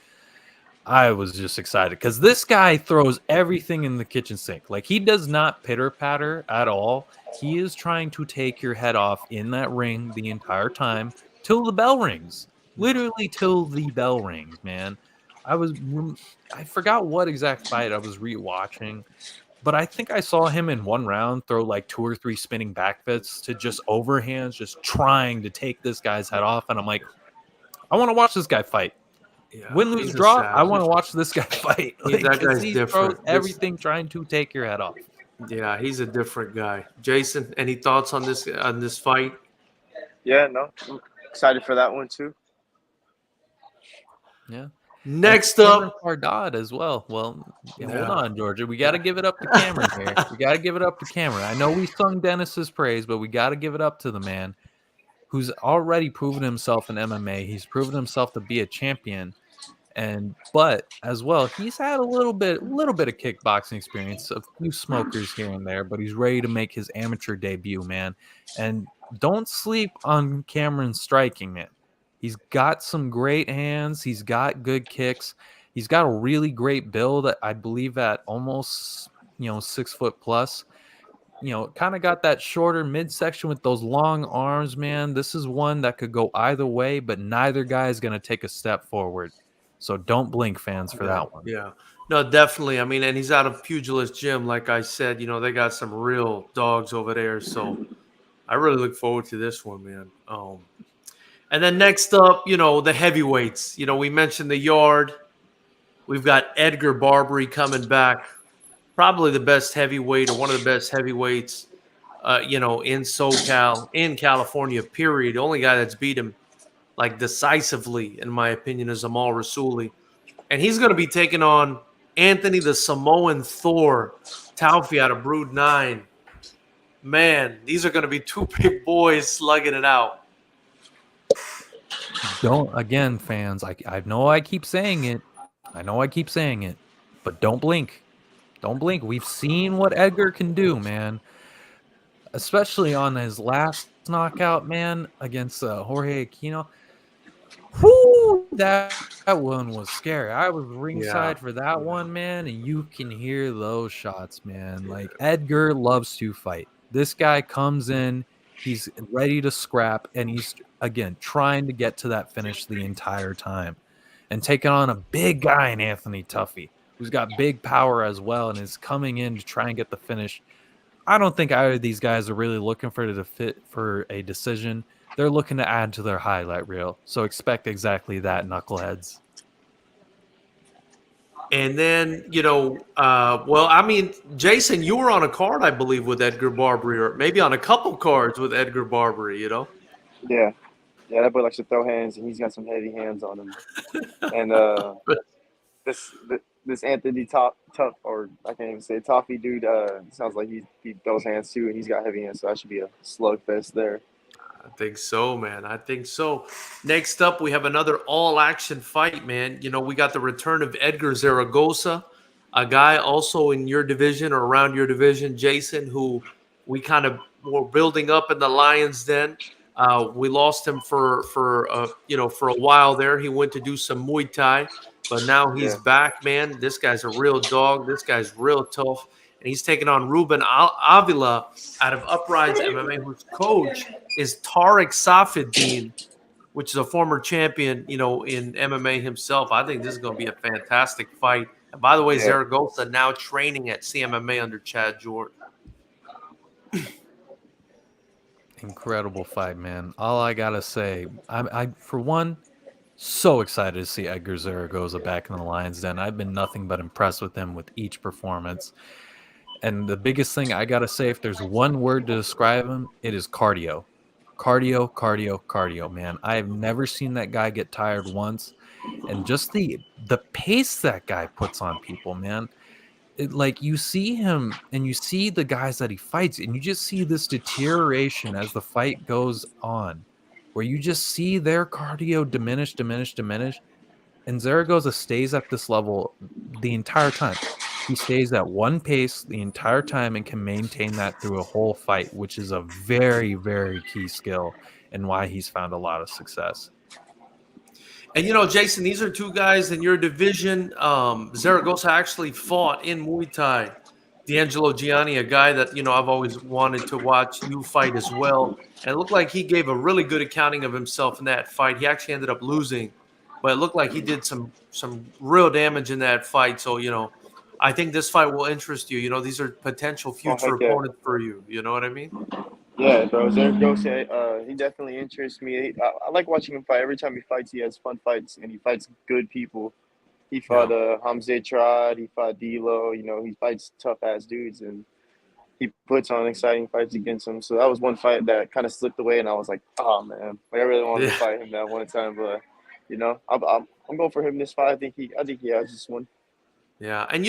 I was just excited because this guy throws everything in the kitchen sink. Like, he does not pitter-patter at all. He is trying to take your head off in that ring the entire time till the bell rings. Literally till the bell rings, man. I forgot what exact fight I was rewatching, but I think I saw him in one round throw like 2 or 3 spinning back fists to just overhands, just trying to take this guy's head off. And I'm like, I want to watch this guy fight. Yeah, win, lose, draw. I want to watch this guy fight. Like, that guy's he different. Throws everything trying to take your head off. Yeah, he's a different guy. Jason, any thoughts on this fight? Yeah, no, I'm excited for that one too. Yeah. Next up, Fardat as well. Well, hold on, Georgia. We got to give it up to Cameron here. We got to give it up to Cameron. I know we sung Dennis's praise, but we got to give it up to the man who's already proven himself in MMA. He's proven himself to be a champion. But as well, he's had a little bit of kickboxing experience, a few smokers here and there, but he's ready to make his amateur debut, man. And don't sleep on Cameron's striking, man. He's got some great hands. He's got good kicks. He's got a really great build. I believe at almost 6 foot plus. Kind of got that shorter midsection with those long arms, man. This is one that could go either way, but neither guy is going to take a step forward. So don't blink, fans, for that one. Yeah. No, definitely. I mean, and he's out of Pugilist Gym, like I said. They got some real dogs over there. So I really look forward to this one, man. And then next up, the heavyweights. We mentioned the Yard. We've got Edgar Barbary coming back. Probably the best heavyweight or one of the best heavyweights, in SoCal, in California, period. The only guy that's beat him, like, decisively, in my opinion, is Amal Rasuli. And he's going to be taking on Anthony the Samoan Thor Taufi out of Brood 9. Man, these are going to be two big boys slugging it out. Again, fans, I know I keep saying it. But don't blink. Don't blink. We've seen what Edgar can do, man. Especially on his last knockout, man, against Jorge Aquino. Whoo, that one was scary. I was ringside for that one, man, and you can hear those shots, man. Like, Edgar loves to fight. This guy comes in, he's ready to scrap, and he's, again, trying to get to that finish the entire time. And taking on a big guy in Anthony Tuffy, who's got big power as well and is coming in to try and get the finish. I don't think either of these guys are really looking for a decision. They're looking to add to their highlight reel. So expect exactly that, knuckleheads. And then, Jason, you were on a card, I believe, with Edgar Barbary, or maybe on a couple cards with Edgar Barbary, Yeah. Yeah, that boy likes to throw hands, and he's got some heavy hands on him. And this Anthony Tough, or I can't even say Toffee dude, sounds like he throws hands too, and he's got heavy hands, so that should be a slugfest there. I think so, man. I think so. Next up, we have another all-action fight, man. We got the return of Edgar Zaragoza, a guy also in your division or around your division, Jason, who we kind of were building up in the Lions Den. We lost him for a while there. He went to do some Muay Thai, but now he's back, man. This guy's a real dog. This guy's real tough. And he's taking on Ruben Avila out of Uprise MMA, whose coach is Tariq Safiuddin, which is a former champion, in MMA himself. I think this is going to be a fantastic fight. And by the way, Zaragoza now training at CMMA under Chad Jordan. Incredible fight, man. All I got to say, I for one, so excited to see Edgar Zaragoza back in the Lions Den. I've been nothing but impressed with him with each performance. And the biggest thing I got to say, if there's one word to describe him, it is cardio. Cardio, man. I have never seen that guy get tired once. And just the pace that guy puts on people, man. Like, you see him and you see the guys that he fights, and you just see this deterioration as the fight goes on, where you just see their cardio diminish. And Zaragoza stays at this level the entire time. He stays at one pace the entire time and can maintain that through a whole fight, which is a very, very key skill and why he's found a lot of success. And, Jason, these are two guys in your division. Zaragoza actually fought in Muay Thai. D'Angelo Gianni, a guy that, I've always wanted to watch you fight as well. And it looked like he gave a really good accounting of himself in that fight. He actually ended up losing, but it looked like he did some real damage in that fight. So, I think this fight will interest you. These are potential future opponents for you. You know what I mean? Yeah, bro. Zaragoza, he definitely interests me. I like watching him fight. Every time he fights, he has fun fights, and he fights good people. He fought Hamza Trad. He fought D'Lo. He fights tough-ass dudes, and he puts on exciting fights against them. So that was one fight that kind of slipped away, and I was like, oh, man. I really wanted to fight him that one time. But, I'm going for him this fight. I think he has this one. Yeah, and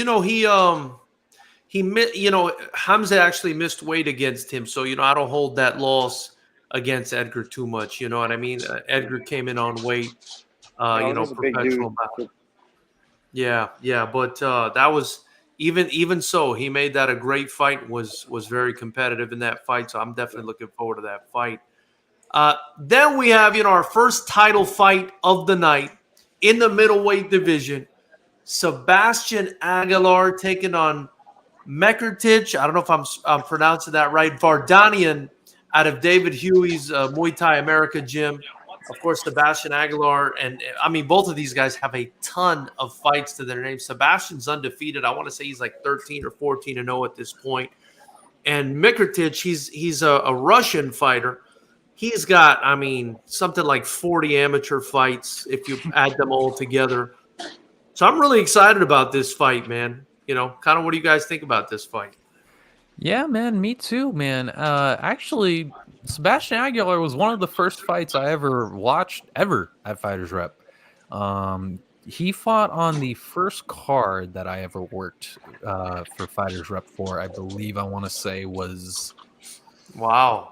Hamza actually missed weight against him, so I don't hold that loss against Edgar too much. You know what I mean? Edgar came in on weight. He's a big dude. bout. Yeah, but that was even so, he made that a great fight. Was very competitive in that fight, so I'm definitely looking forward to that fight. Then we have our first title fight of the night in the middleweight division. Sebastian Aguilar taking on Mekertich. I don't know if I'm pronouncing that right. Vardanian out of David Huey's Muay Thai America gym. Of course, Sebastian Aguilar. And I mean, both of these guys have a ton of fights to their name. Sebastian's undefeated. I want to say he's like 13 or 14 and 0 at this point. And Mikrotich, he's a Russian fighter. He's got, I mean, something like 40 amateur fights if you add them all together. So I'm really excited about this fight, man. Kind of what do you guys think about this fight? Yeah, man, me too, man. Actually, Sebastian Aguilar was one of the first fights I ever watched ever at Fighters Rep. He fought on the first card that I ever worked for Fighters Rep for. I believe I want to say was Wow.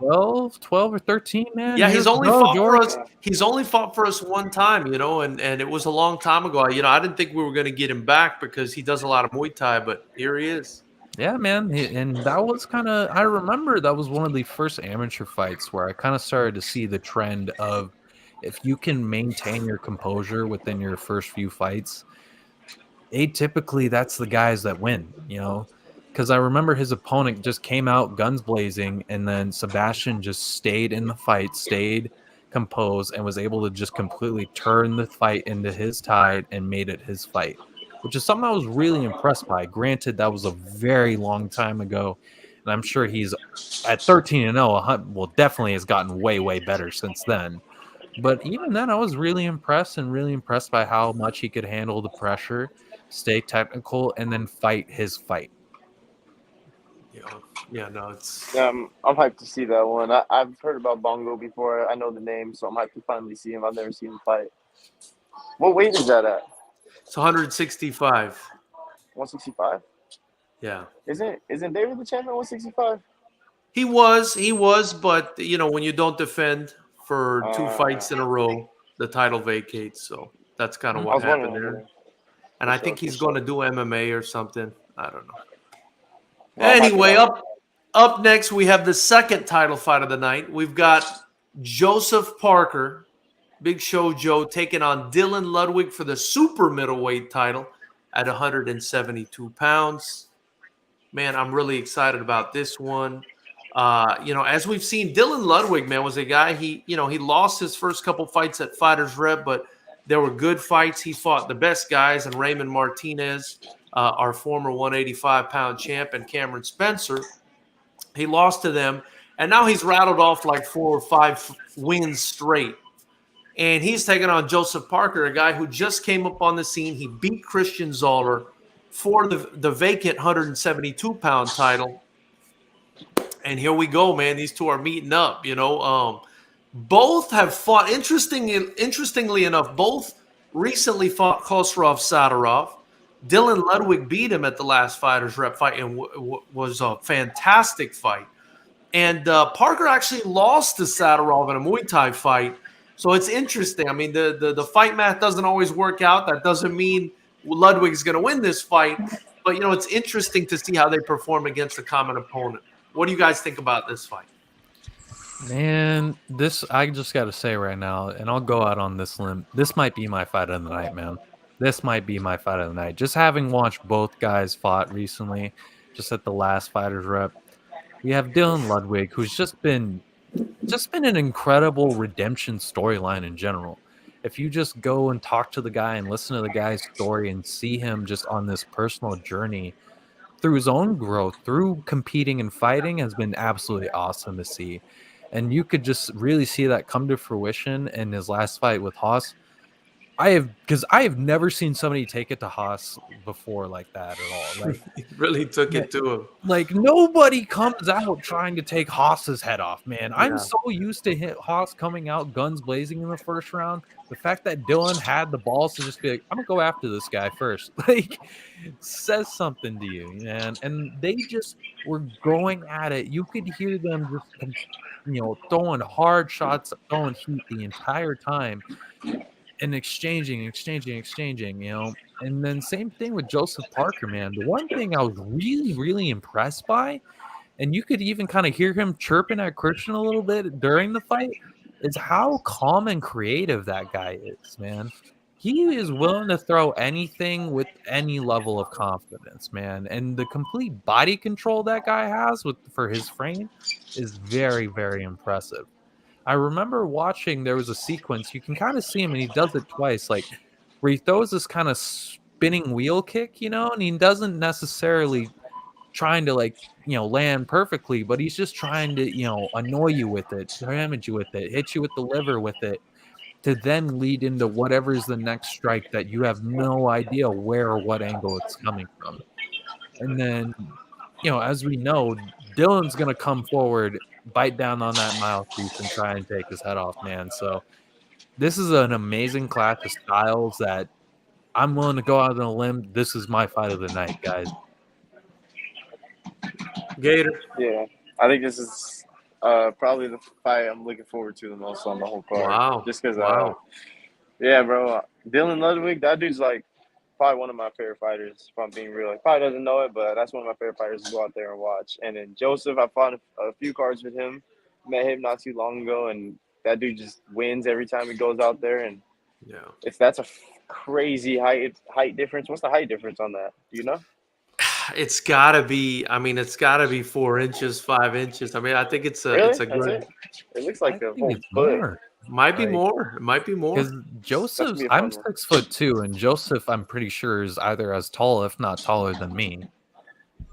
12 or 13, man. Yeah, Years ago, George. He's only fought for us one time, and it was a long time ago. I didn't think we were going to get him back because he does a lot of Muay Thai, but here he is. Yeah, man. And that was I remember that was one of the first amateur fights where I kind of started to see the trend of if you can maintain your composure within your first few fights, atypically that's the guys that win, because I remember his opponent just came out guns blazing, and then Sebastian just stayed in the fight, stayed composed, and was able to just completely turn the fight into his tide and made it his fight, which is something I was really impressed by. Granted, that was a very long time ago, and I'm sure he's at 13 and 0. Well, definitely has gotten way, way better since then. But even then, I was really impressed by how much he could handle the pressure, stay technical, and then fight his fight. Yeah, no, it's. Yeah, I'm hyped to see that one. I've heard about Bongo before. I know the name, so I'm hyped to finally see him. I've never seen him fight. What weight is that at? It's 165. 165? Yeah. Isn't David the champion 165? He was, but when you don't defend for two fights in a row, the title vacates. So that's kind of what happened there. And I think he's going to do MMA or something. I don't know. Well, anyway, up next, we have the second title fight of the night. We've got Joseph Parker, Big Show Joe, taking on Dylan Ludwig for the super middleweight title at 172 pounds. Man, I'm really excited about this one. As we've seen, Dylan Ludwig, man, was a guy, he lost his first couple fights at Fighters Rep, but there were good fights. He fought the best guys, and Raymond Martinez, our former 185-pound champ, and Cameron Spencer. He lost to them, and now he's rattled off like 4 or 5 wins straight. And he's taking on Joseph Parker, a guy who just came up on the scene. He beat Christian Zoller for the vacant 172-pound title. And here we go, man. These two are meeting up, Both have fought, interestingly enough, both recently fought Khosrow Sadarov. Dylan Ludwig beat him at the last Fighters Rep fight and was a fantastic fight. And Parker actually lost to Sadarov in a Muay Thai fight. So it's interesting. I mean, the fight math doesn't always work out. That doesn't mean Ludwig's going to win this fight. But, it's interesting to see how they perform against a common opponent. What do you guys think about this fight? Man, I just got to say right now, and I'll go out on this limb. This might be my fight of the night, man. This might be my fight of the night. Just having watched both guys fought recently, just at the last Fighters Rep, we have Dylan Ludwig, who's just been an incredible redemption storyline in general. If you just go and talk to the guy and listen to the guy's story and see him just on this personal journey through his own growth, through competing and fighting, has been absolutely awesome to see. And you could just really see that come to fruition in his last fight with Haas. I have never seen somebody take it to Haas before like that at all. Like, he really took it to him. Like, nobody comes out trying to take Haas's head off, man. Yeah. I'm so used to Haas coming out guns blazing in the first round. The fact that Dylan had the balls to just be like, I'm gonna go after this guy first, like, says something to you, man. And they just were going at it. You could hear them just, throwing hard shots, throwing heat the entire time. And exchanging. And then same thing with Joseph Parker, man. The one thing I was really, really impressed by, and you could even kind of hear him chirping at Christian a little bit during the fight, is how calm and creative that guy is, man. He is willing to throw anything with any level of confidence, man. And the complete body control that guy has for his frame is very, very impressive. I remember watching, there was a sequence, you can kind of see him, and he does it twice, like where he throws this kind of spinning wheel kick, and he doesn't necessarily trying to land perfectly, but he's just trying to, annoy you with it, damage you with it, hit you with the liver with it, to then lead into whatever's the next strike that you have no idea where or what angle it's coming from. And then, as we know, Dylan's going to come forward, bite down on that mouthpiece, and try and take his head off, man. So this is an amazing clash of styles that I'm willing to go out on a limb. This is my fight of the night, guys. Gator. Yeah, I think this is probably the fight I'm looking forward to the most on the whole card. Wow. Just because, Wow. yeah, bro, Dylan Ludwig, that dude's like probably one of my favorite fighters, if I'm being real. He probably doesn't know it, but that's one of my favorite fighters to go out there and watch. And then Joseph, I fought a few cards with him, met him not too long ago, and that dude just wins every time he goes out there. And Yeah. that's a crazy height difference. What's the height difference on that? Do you know? It's gotta be. I mean, it's gotta be 4 inches, 5 inches. I mean, I think it's a Really? it's a That's good. it? It looks I like a think whole it's foot. more. Might be Like, more. It might be more. Because Joseph's, be a I'm fun one. 6'2", and Joseph, I'm pretty sure, is either as tall, if not taller than me.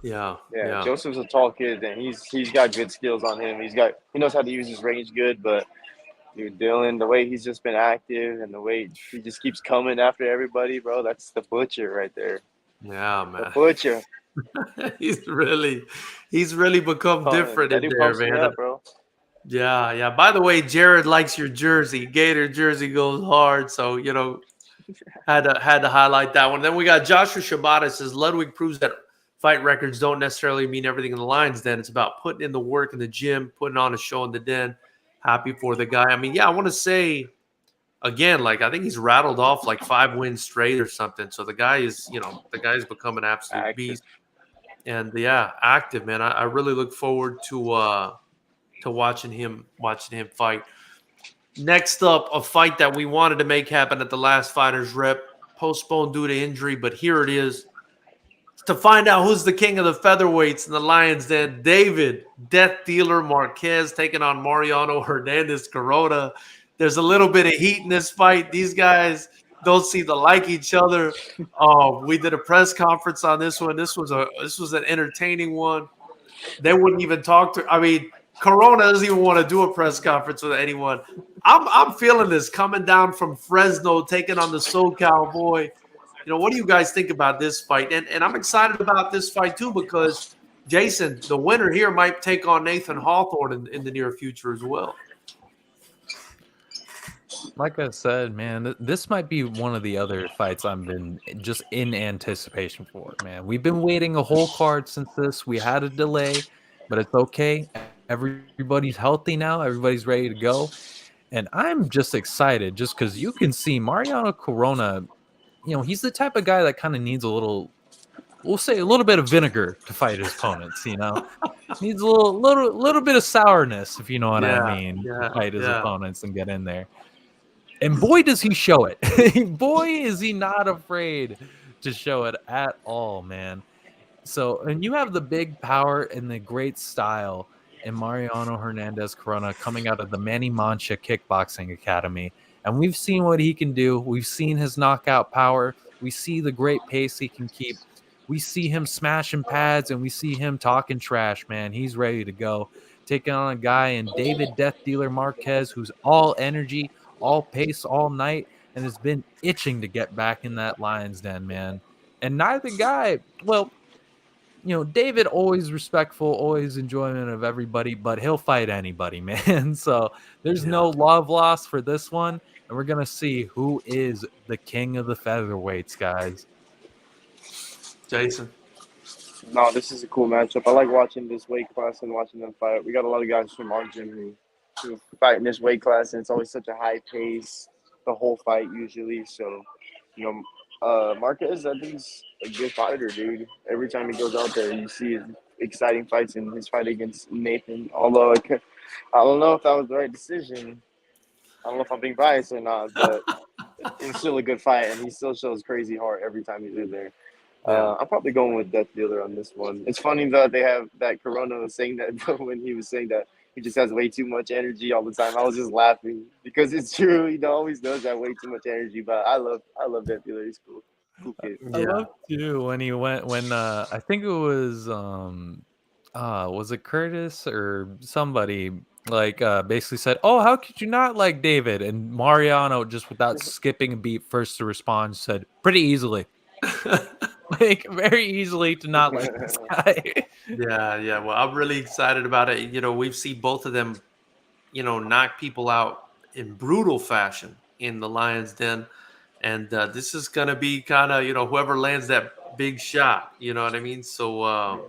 Yeah. Yeah, Joseph's a tall kid, and he's got good skills on him. He knows how to use his range good, but dude, Dylan, the way he's just been active and the way he just keeps coming after everybody, bro, that's the butcher right there. Yeah, The man. butcher. he's really become different That in dude there, pumps me man. up, bro. Yeah. By the way, Jared likes your jersey. Gator jersey goes hard, so had to highlight that one. Then we got Joshua Shibata says Ludwig proves that fight records don't necessarily mean everything in the lines. Then it's about putting in the work in the gym, putting on a show in the den. Happy for the guy. I mean, yeah, I want to say again, like I think he's rattled off like 5 wins straight or something. So the guy's become an absolute Active. beast. And yeah, active, man. I really look forward to watching him fight. Next up, a fight that we wanted to make happen at the last Fighters Rep, postponed due to injury, but here it is. To find out who's the king of the featherweights in the Lions Den, David Death Dealer Marquez taking on Mariano Hernandez Corona. There's a little bit of heat in this fight. These guys don't seem to like each other. We did a press conference on this one. This was an entertaining one. They wouldn't even talk to. I mean, Corona doesn't even want to do a press conference with anyone. I'm feeling this coming down from Fresno, taking on the SoCal boy. What do you guys think about this fight? And I'm excited about this fight too because Jason, the winner here, might take on Nathan Hawthorne in the near future as well. Like I said, man, this might be one of the other fights I've been just in anticipation for, man. We've been waiting a whole card since this. We had a delay, but it's okay. Everybody's healthy now. Everybody's ready to go. And I'm just excited just because you can see Mariano Corona, he's the type of guy that kind of needs a little, we'll say a little bit of vinegar to fight his opponents, Needs a little bit of sourness, if you know what I mean, to fight his opponents and get in there. And boy, does he show it. Boy, is he not afraid to show it at all, man. So, and you have the big power and the great style in Mariano Hernandez Corona coming out of the Manny Mancha Kickboxing Academy. And we've seen what he can do. We've seen his knockout power. We see the great pace he can keep. We see him smashing pads, and we see him talking trash, man. He's ready to go. Taking on a guy in David Death Dealer Marquez, who's all energy, all pace, all night, and has been itching to get back in that Lions Den, man. And neither guy, well, David always respectful, always enjoyment of everybody, but he'll fight anybody, man. So there's no love lost for this one, and we're gonna see who is the king of the featherweights, guys. Jason. No, this is a cool matchup. I like watching this weight class and watching them fight. We got a lot of guys from our gym who fight in this weight class, and it's always such a high pace the whole fight usually. So, Marquez, I think he's a good fighter, dude. Every time he goes out there, you see his exciting fights in his fight against Nathan. Although I don't know if that was the right decision. I don't know if I'm being biased or not, but it was still a good fight, and he still shows crazy heart every time he's in there. Yeah. I'm probably going with Death Dealer on this one. It's funny that they have that Corona was saying that when he was saying that he just has way too much energy all the time. I was just laughing because it's true. He always does have way too much energy. But I love Death Dealer. He's cool kid. I Yeah. love too when he went when I think it was it Curtis or somebody like basically said, "Oh, how could you not like David?" And Mariano just without skipping a beat first to respond said pretty easily. Like very easily to not like this guy. Yeah. Well, I'm really excited about it. We've seen both of them, knock people out in brutal fashion in the Lions Den. And this is going to be kind of, whoever lands that big shot, you know what I mean? So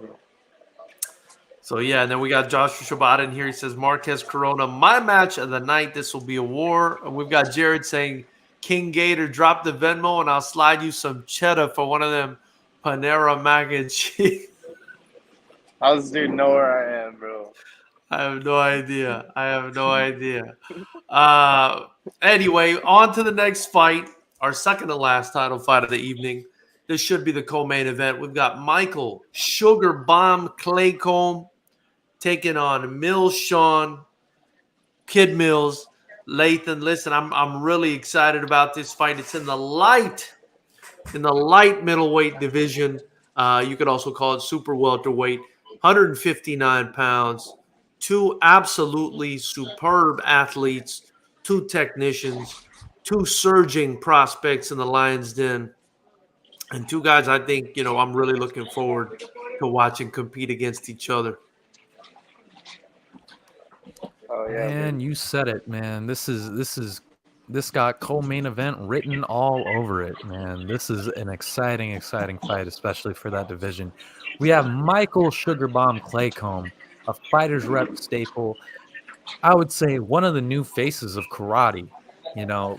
yeah, and then we got Joshua Shabbat in here. He says, Marquez Corona, my match of the night. This will be a war. And we've got Jared saying, King Gator, drop the Venmo and I'll slide you some cheddar for one of them Panera mac and cheese. How does this dude know where I am, bro? I have no idea. Anyway, on to the next fight, our second to last title fight of the evening. This should be the co-main event. We've got Michael Sugar Bomb Claycomb taking on Mills Sean Kid Mills Lathan. Listen, I'm really excited about this fight. It's in the light middleweight division. You could also call it super welterweight. 159 pounds. Two absolutely superb athletes, two technicians, two surging prospects in the Lions Den, and two guys I think, I'm really looking forward to watching compete against each other. Oh yeah, Man, you said it, man. This got co-main event written all over it, man. This is an exciting fight, especially for that division. We have Michael Sugar Bomb Claycomb, a Fighters Rep staple. I would say one of the new faces of karate,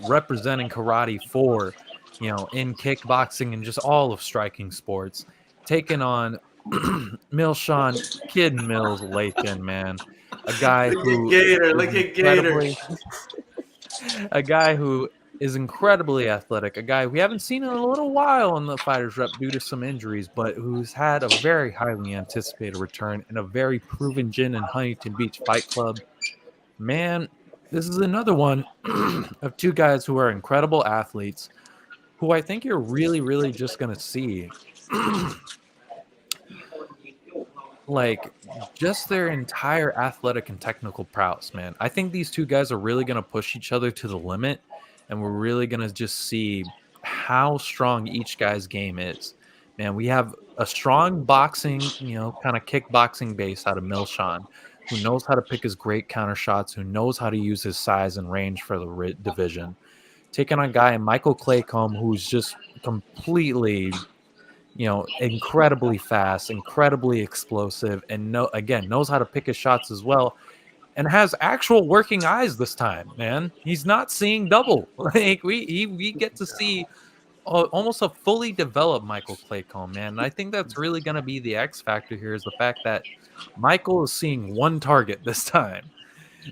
representing karate for, in kickboxing and just all of striking sports, taking on Milshawn Kid Mills Lathan, man. A guy who Look at Gator. a guy who is incredibly athletic, a guy we haven't seen in a little while on the Fighters Rep due to some injuries, but who's had a very highly anticipated return in a very proven gin in Huntington Beach Fight Club. Man, this is another one of two guys who are incredible athletes who I think you're really, really just going to see like just their entire athletic and technical prowess, man. I think these two guys are really going to push each other to the limit, and we're really going to just see how strong each guy's game is. Man, we have a strong boxing, kind of kickboxing base out of Milshawn, who knows how to pick his great counter shots, who knows how to use his size and range for the division. Taking on a guy, Michael Claycomb, who's just completely incredibly fast, incredibly explosive, and knows how to pick his shots as well, and has actual working eyes this time, man. He's not seeing double. Like we get to see almost a fully developed Michael Claycomb, man. And I think that's really going to be the X factor here is the fact that Michael is seeing one target this time.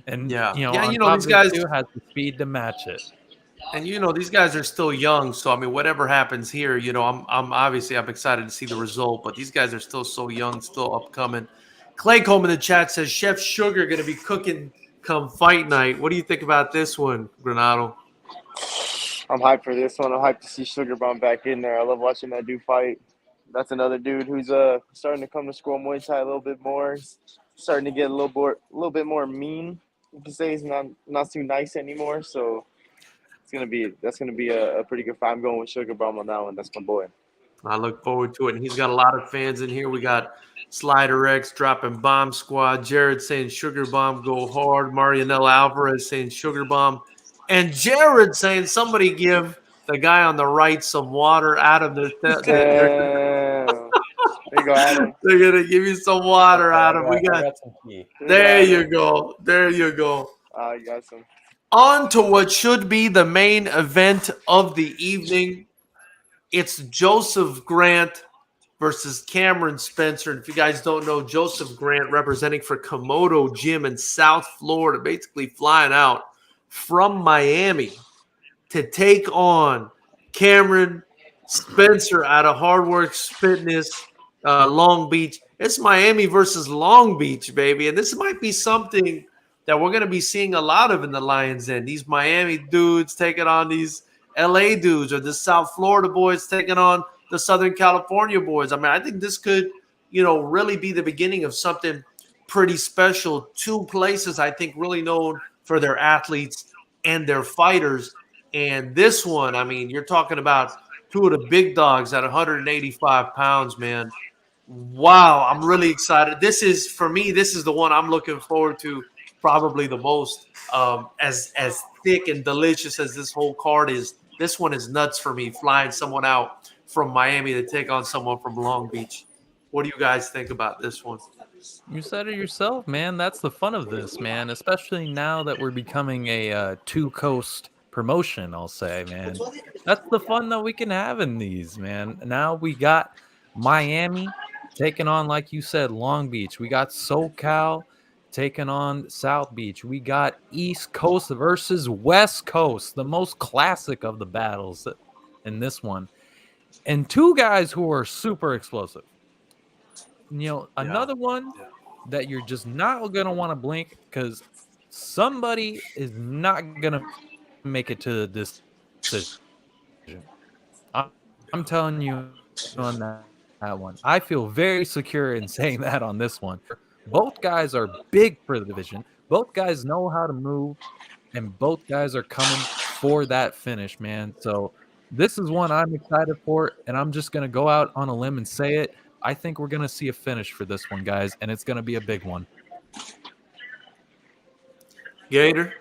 And, on top these of guys it too, has the speed to match it. And these guys are still young, so I mean, whatever happens here, I'm obviously I'm excited to see the result. But these guys are still so young, still upcoming. Claycomb in the chat says Chef Sugar going to be cooking come fight night. What do you think about this one, Granado? I'm hyped for this one. I'm hyped to see Sugar Bomb back in there. I love watching that dude fight. That's another dude who's starting to come to Squirrel Muay Thai a little bit more. He's starting to get a little bit more mean. You can say he's not too nice anymore. So that's gonna be a pretty good fight. I'm going with Sugar Bomb on that one. That's my boy. I look forward to it. And he's got a lot of fans in here. We got Slider X dropping Bomb Squad. Jared saying Sugar Bomb go hard. Marianella Alvarez saying Sugar Bomb. And Jared saying somebody give the guy on the right some water. Adam, There you go, Adam. They're going to give you some water, Adam. I got some tea. There you go. You got some. On to what should be the main event of the evening. It's Joseph Grant versus Cameron Spencer. And if you guys don't know, Joseph Grant representing for Komodo Gym in South Florida, basically flying out from Miami to take on Cameron Spencer out of Hardworks Fitness, Long Beach. It's Miami versus Long Beach, baby. And this might be something that we're going to be seeing a lot of in the Lions Den. These Miami dudes taking on these LA dudes, or the South Florida boys taking on the Southern California boys. I mean, I think this could, really be the beginning of something pretty special. Two places I think really known for their athletes and their fighters. And this one, I mean, you're talking about two of the big dogs at 185 pounds, man. Wow, I'm really excited. This is, for me, this is the one I'm looking forward to probably the most. As thick and delicious as this whole card is, this one is nuts for me, flying someone out from Miami to take on someone from Long Beach. What do you guys think about this one? You said it yourself, man. That's the fun of this, man. Especially now that we're becoming a two-coast promotion, I'll say, man. That's the fun that we can have in these, man. Now we got Miami taking on, like you said, Long Beach. We got SoCal taking on South Beach. We got East Coast versus West Coast, the most classic of the battles in this one. And two guys who are super explosive. Another one that you're just not going to want to blink because somebody is not going to make it to this decision. I'm telling you on that one. I feel very secure in saying that on this one. Both guys are big for the division. Both guys know how to move, and both guys are coming for that finish, man. So this is one I'm excited for, and I'm just going to go out on a limb and say it. I think we're going to see a finish for this one, guys, and it's going to be a big one. Gator?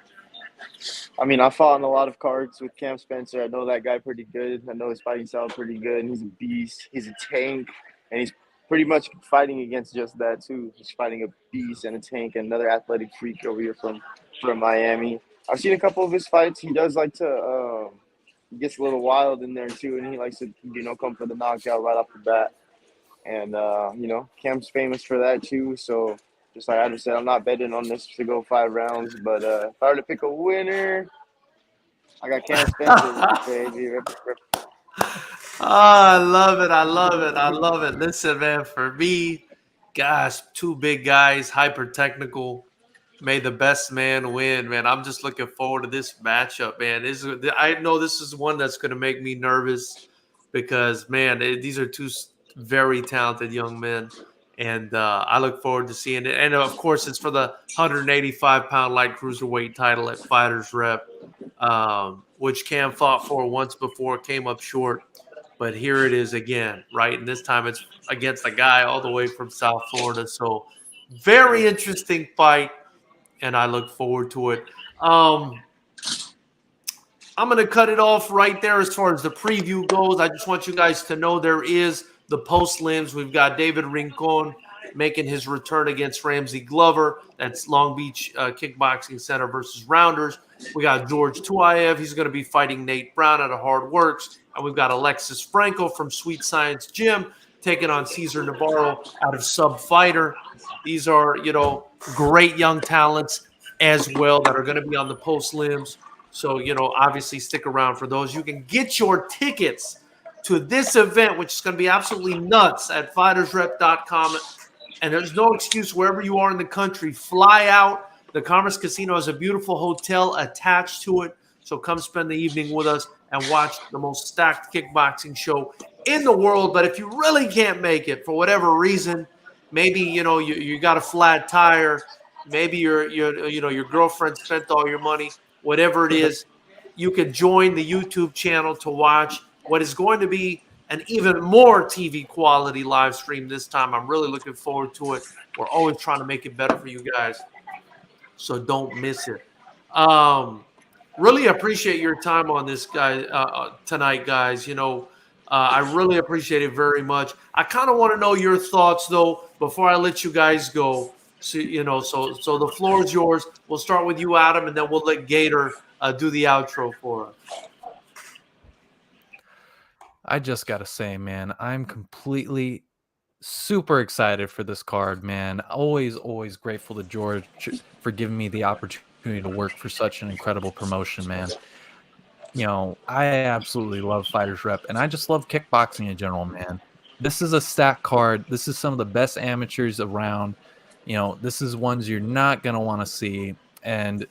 I mean, I fought on a lot of cards with Cam Spencer. I know that guy pretty good. I know his fighting style pretty good. And he's a beast. He's a tank, and he's pretty much fighting against just that too. He's fighting a beast and a tank, another athletic freak over here from Miami. I've seen a couple of his fights. He does like to he gets a little wild in there too, and he likes to come for the knockout right off the bat. And Cam's famous for that too. So just like Adam said, I'm not betting on this to go 5 rounds, but if I were to pick a winner, I got Cam Spencer, baby. I love it. I love it. I love it. Listen, man, for me, gosh, two big guys, hyper technical. May the best man win, man. I'm just looking forward to this matchup, man. I know this is one that's going to make me nervous because, man, these are two very talented young men. And I look forward to seeing it. And, of course, it's for the 185-pound light cruiserweight title at FightersRep, which Cam fought for once before, came up short. But here it is again, right? And this time it's against a guy all the way from South Florida. So very interesting fight, and I look forward to it. I'm going to cut it off right there as far as the preview goes. I just want you guys to know there is the post limbs. We've got David Rincon making his return against Ramsey Glover. That's Long Beach Kickboxing Center versus Rounders. We got George Tuayev. He's going to be fighting Nate Brown out of Hard Works. And we've got Alexis Franco from Sweet Science Gym taking on Cesar Navarro out of Sub Fighter. These are, great young talents as well that are going to be on the post limbs. So, obviously stick around for those. You can get your tickets to this event, which is going to be absolutely nuts, at FightersRep.com. And there's no excuse wherever you are in the country. Fly out. The Commerce Casino has a beautiful hotel attached to it. So come spend the evening with us and watch the most stacked kickboxing show in the world. But if you really can't make it for whatever reason, maybe, you got a flat tire, maybe your girlfriend spent all your money, whatever it is, you can join the YouTube channel to watch what is going to be an even more TV quality live stream this time. I'm really looking forward to it. We're always trying to make it better for you guys, so don't miss it. Really appreciate your time on this guy tonight, guys. I really appreciate it very much. I kind of want to know your thoughts though before I let you guys go. So so the floor is yours. We'll start with you, Adam, and then we'll let Gator do the outro for us. I just gotta say, man, I'm completely super excited for this card, man. Always grateful to George for giving me the opportunity to work for such an incredible promotion, man. I absolutely love Fighters Rep, and I just love kickboxing in general, man. This is a stack card. This is some of the best amateurs around. This is ones you're not gonna want to see, and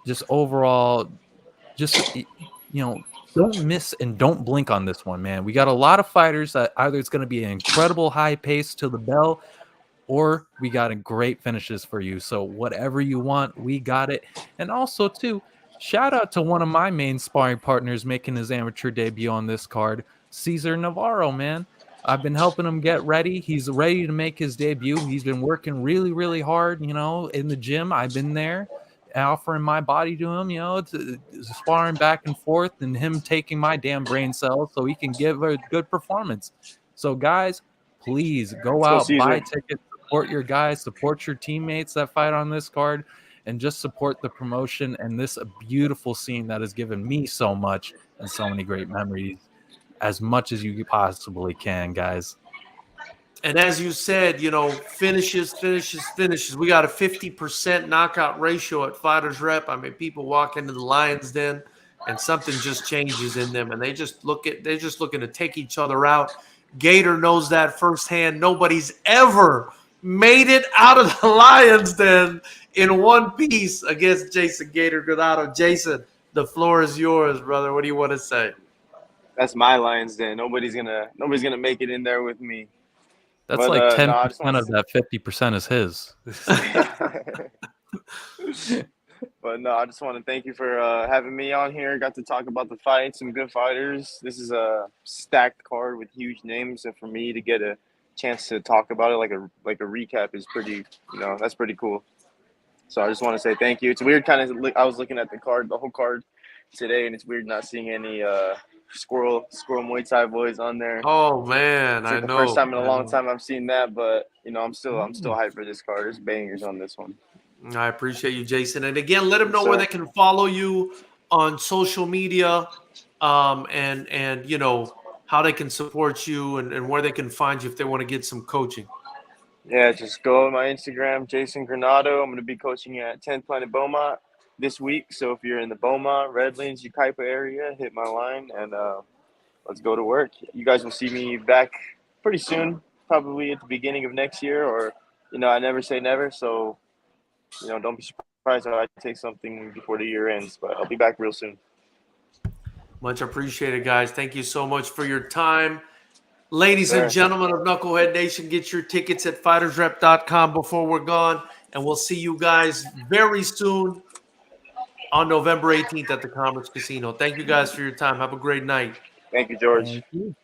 just overall, just don't miss and don't blink on this one, man. We got a lot of fighters that either it's going to be an incredible high pace to the bell, or we got a great finishes for you. So whatever you want, we got it. And also too, shout out to one of my main sparring partners making his amateur debut on this card, Cesar Navarro, man. I've been helping him get ready. He's ready to make his debut. He's been working really hard, in the gym. I've been there offering my body to him, sparring back and forth, and him taking my damn brain cells so he can give a good performance. So guys, please go Let's go, out, buy Caesar. tickets, support your guys, support your teammates that fight on this card, and just support the promotion and this beautiful scene that has given me so much and so many great memories, as much as you possibly can, guys. And as you said, finishes. We got a 50% knockout ratio at Fighters Rep. I mean, people walk into the Lions Den and something just changes in them, and they're just looking to take each other out. Gator knows that firsthand. Nobody's ever made it out of the Lions Den in one piece against Jason Gator Granado. Jason, the floor is yours, brother. What do you want to say? That's my Lions Den. Nobody's gonna make it in there with me. That's But, like 10% no, of that 50% is his. But no, I just want to thank you for having me on here. Got to talk about the fight, some good fighters. This is a stacked card with huge names, and for me to get a chance to talk about it like a recap is pretty, that's pretty cool. So I just want to say thank you. It's weird, kind of. I was looking at the whole card today, and it's weird not seeing any squirrel Muay Thai boys on there. Oh man, It's like the first time in a long time I've seen that, but I'm still hyped for this card. There's bangers on this one. I appreciate you, Jason. And again, let them know Yes, where sir. they can follow you on social media, and how they can support you and where they can find you if they want to get some coaching. Yeah, just go on my Instagram, Jason Granado. I'm going to be coaching at 10th Planet Beaumont this week. So if you're in the Beaumont, Redlands, Yucaipa area, hit my line and let's go to work. You guys will see me back pretty soon, probably at the beginning of next year, or I never say never. So don't be surprised if I take something before the year ends, but I'll be back real soon. Much appreciated, guys. Thank you so much for your time. Ladies and Sure. gentlemen of Knucklehead Nation, get your tickets at FightersRep.com before we're gone. And we'll see you guys very soon on November 18th at the Commerce Casino. Thank you guys for your time. Have a great night. Thank you, George. Thank you.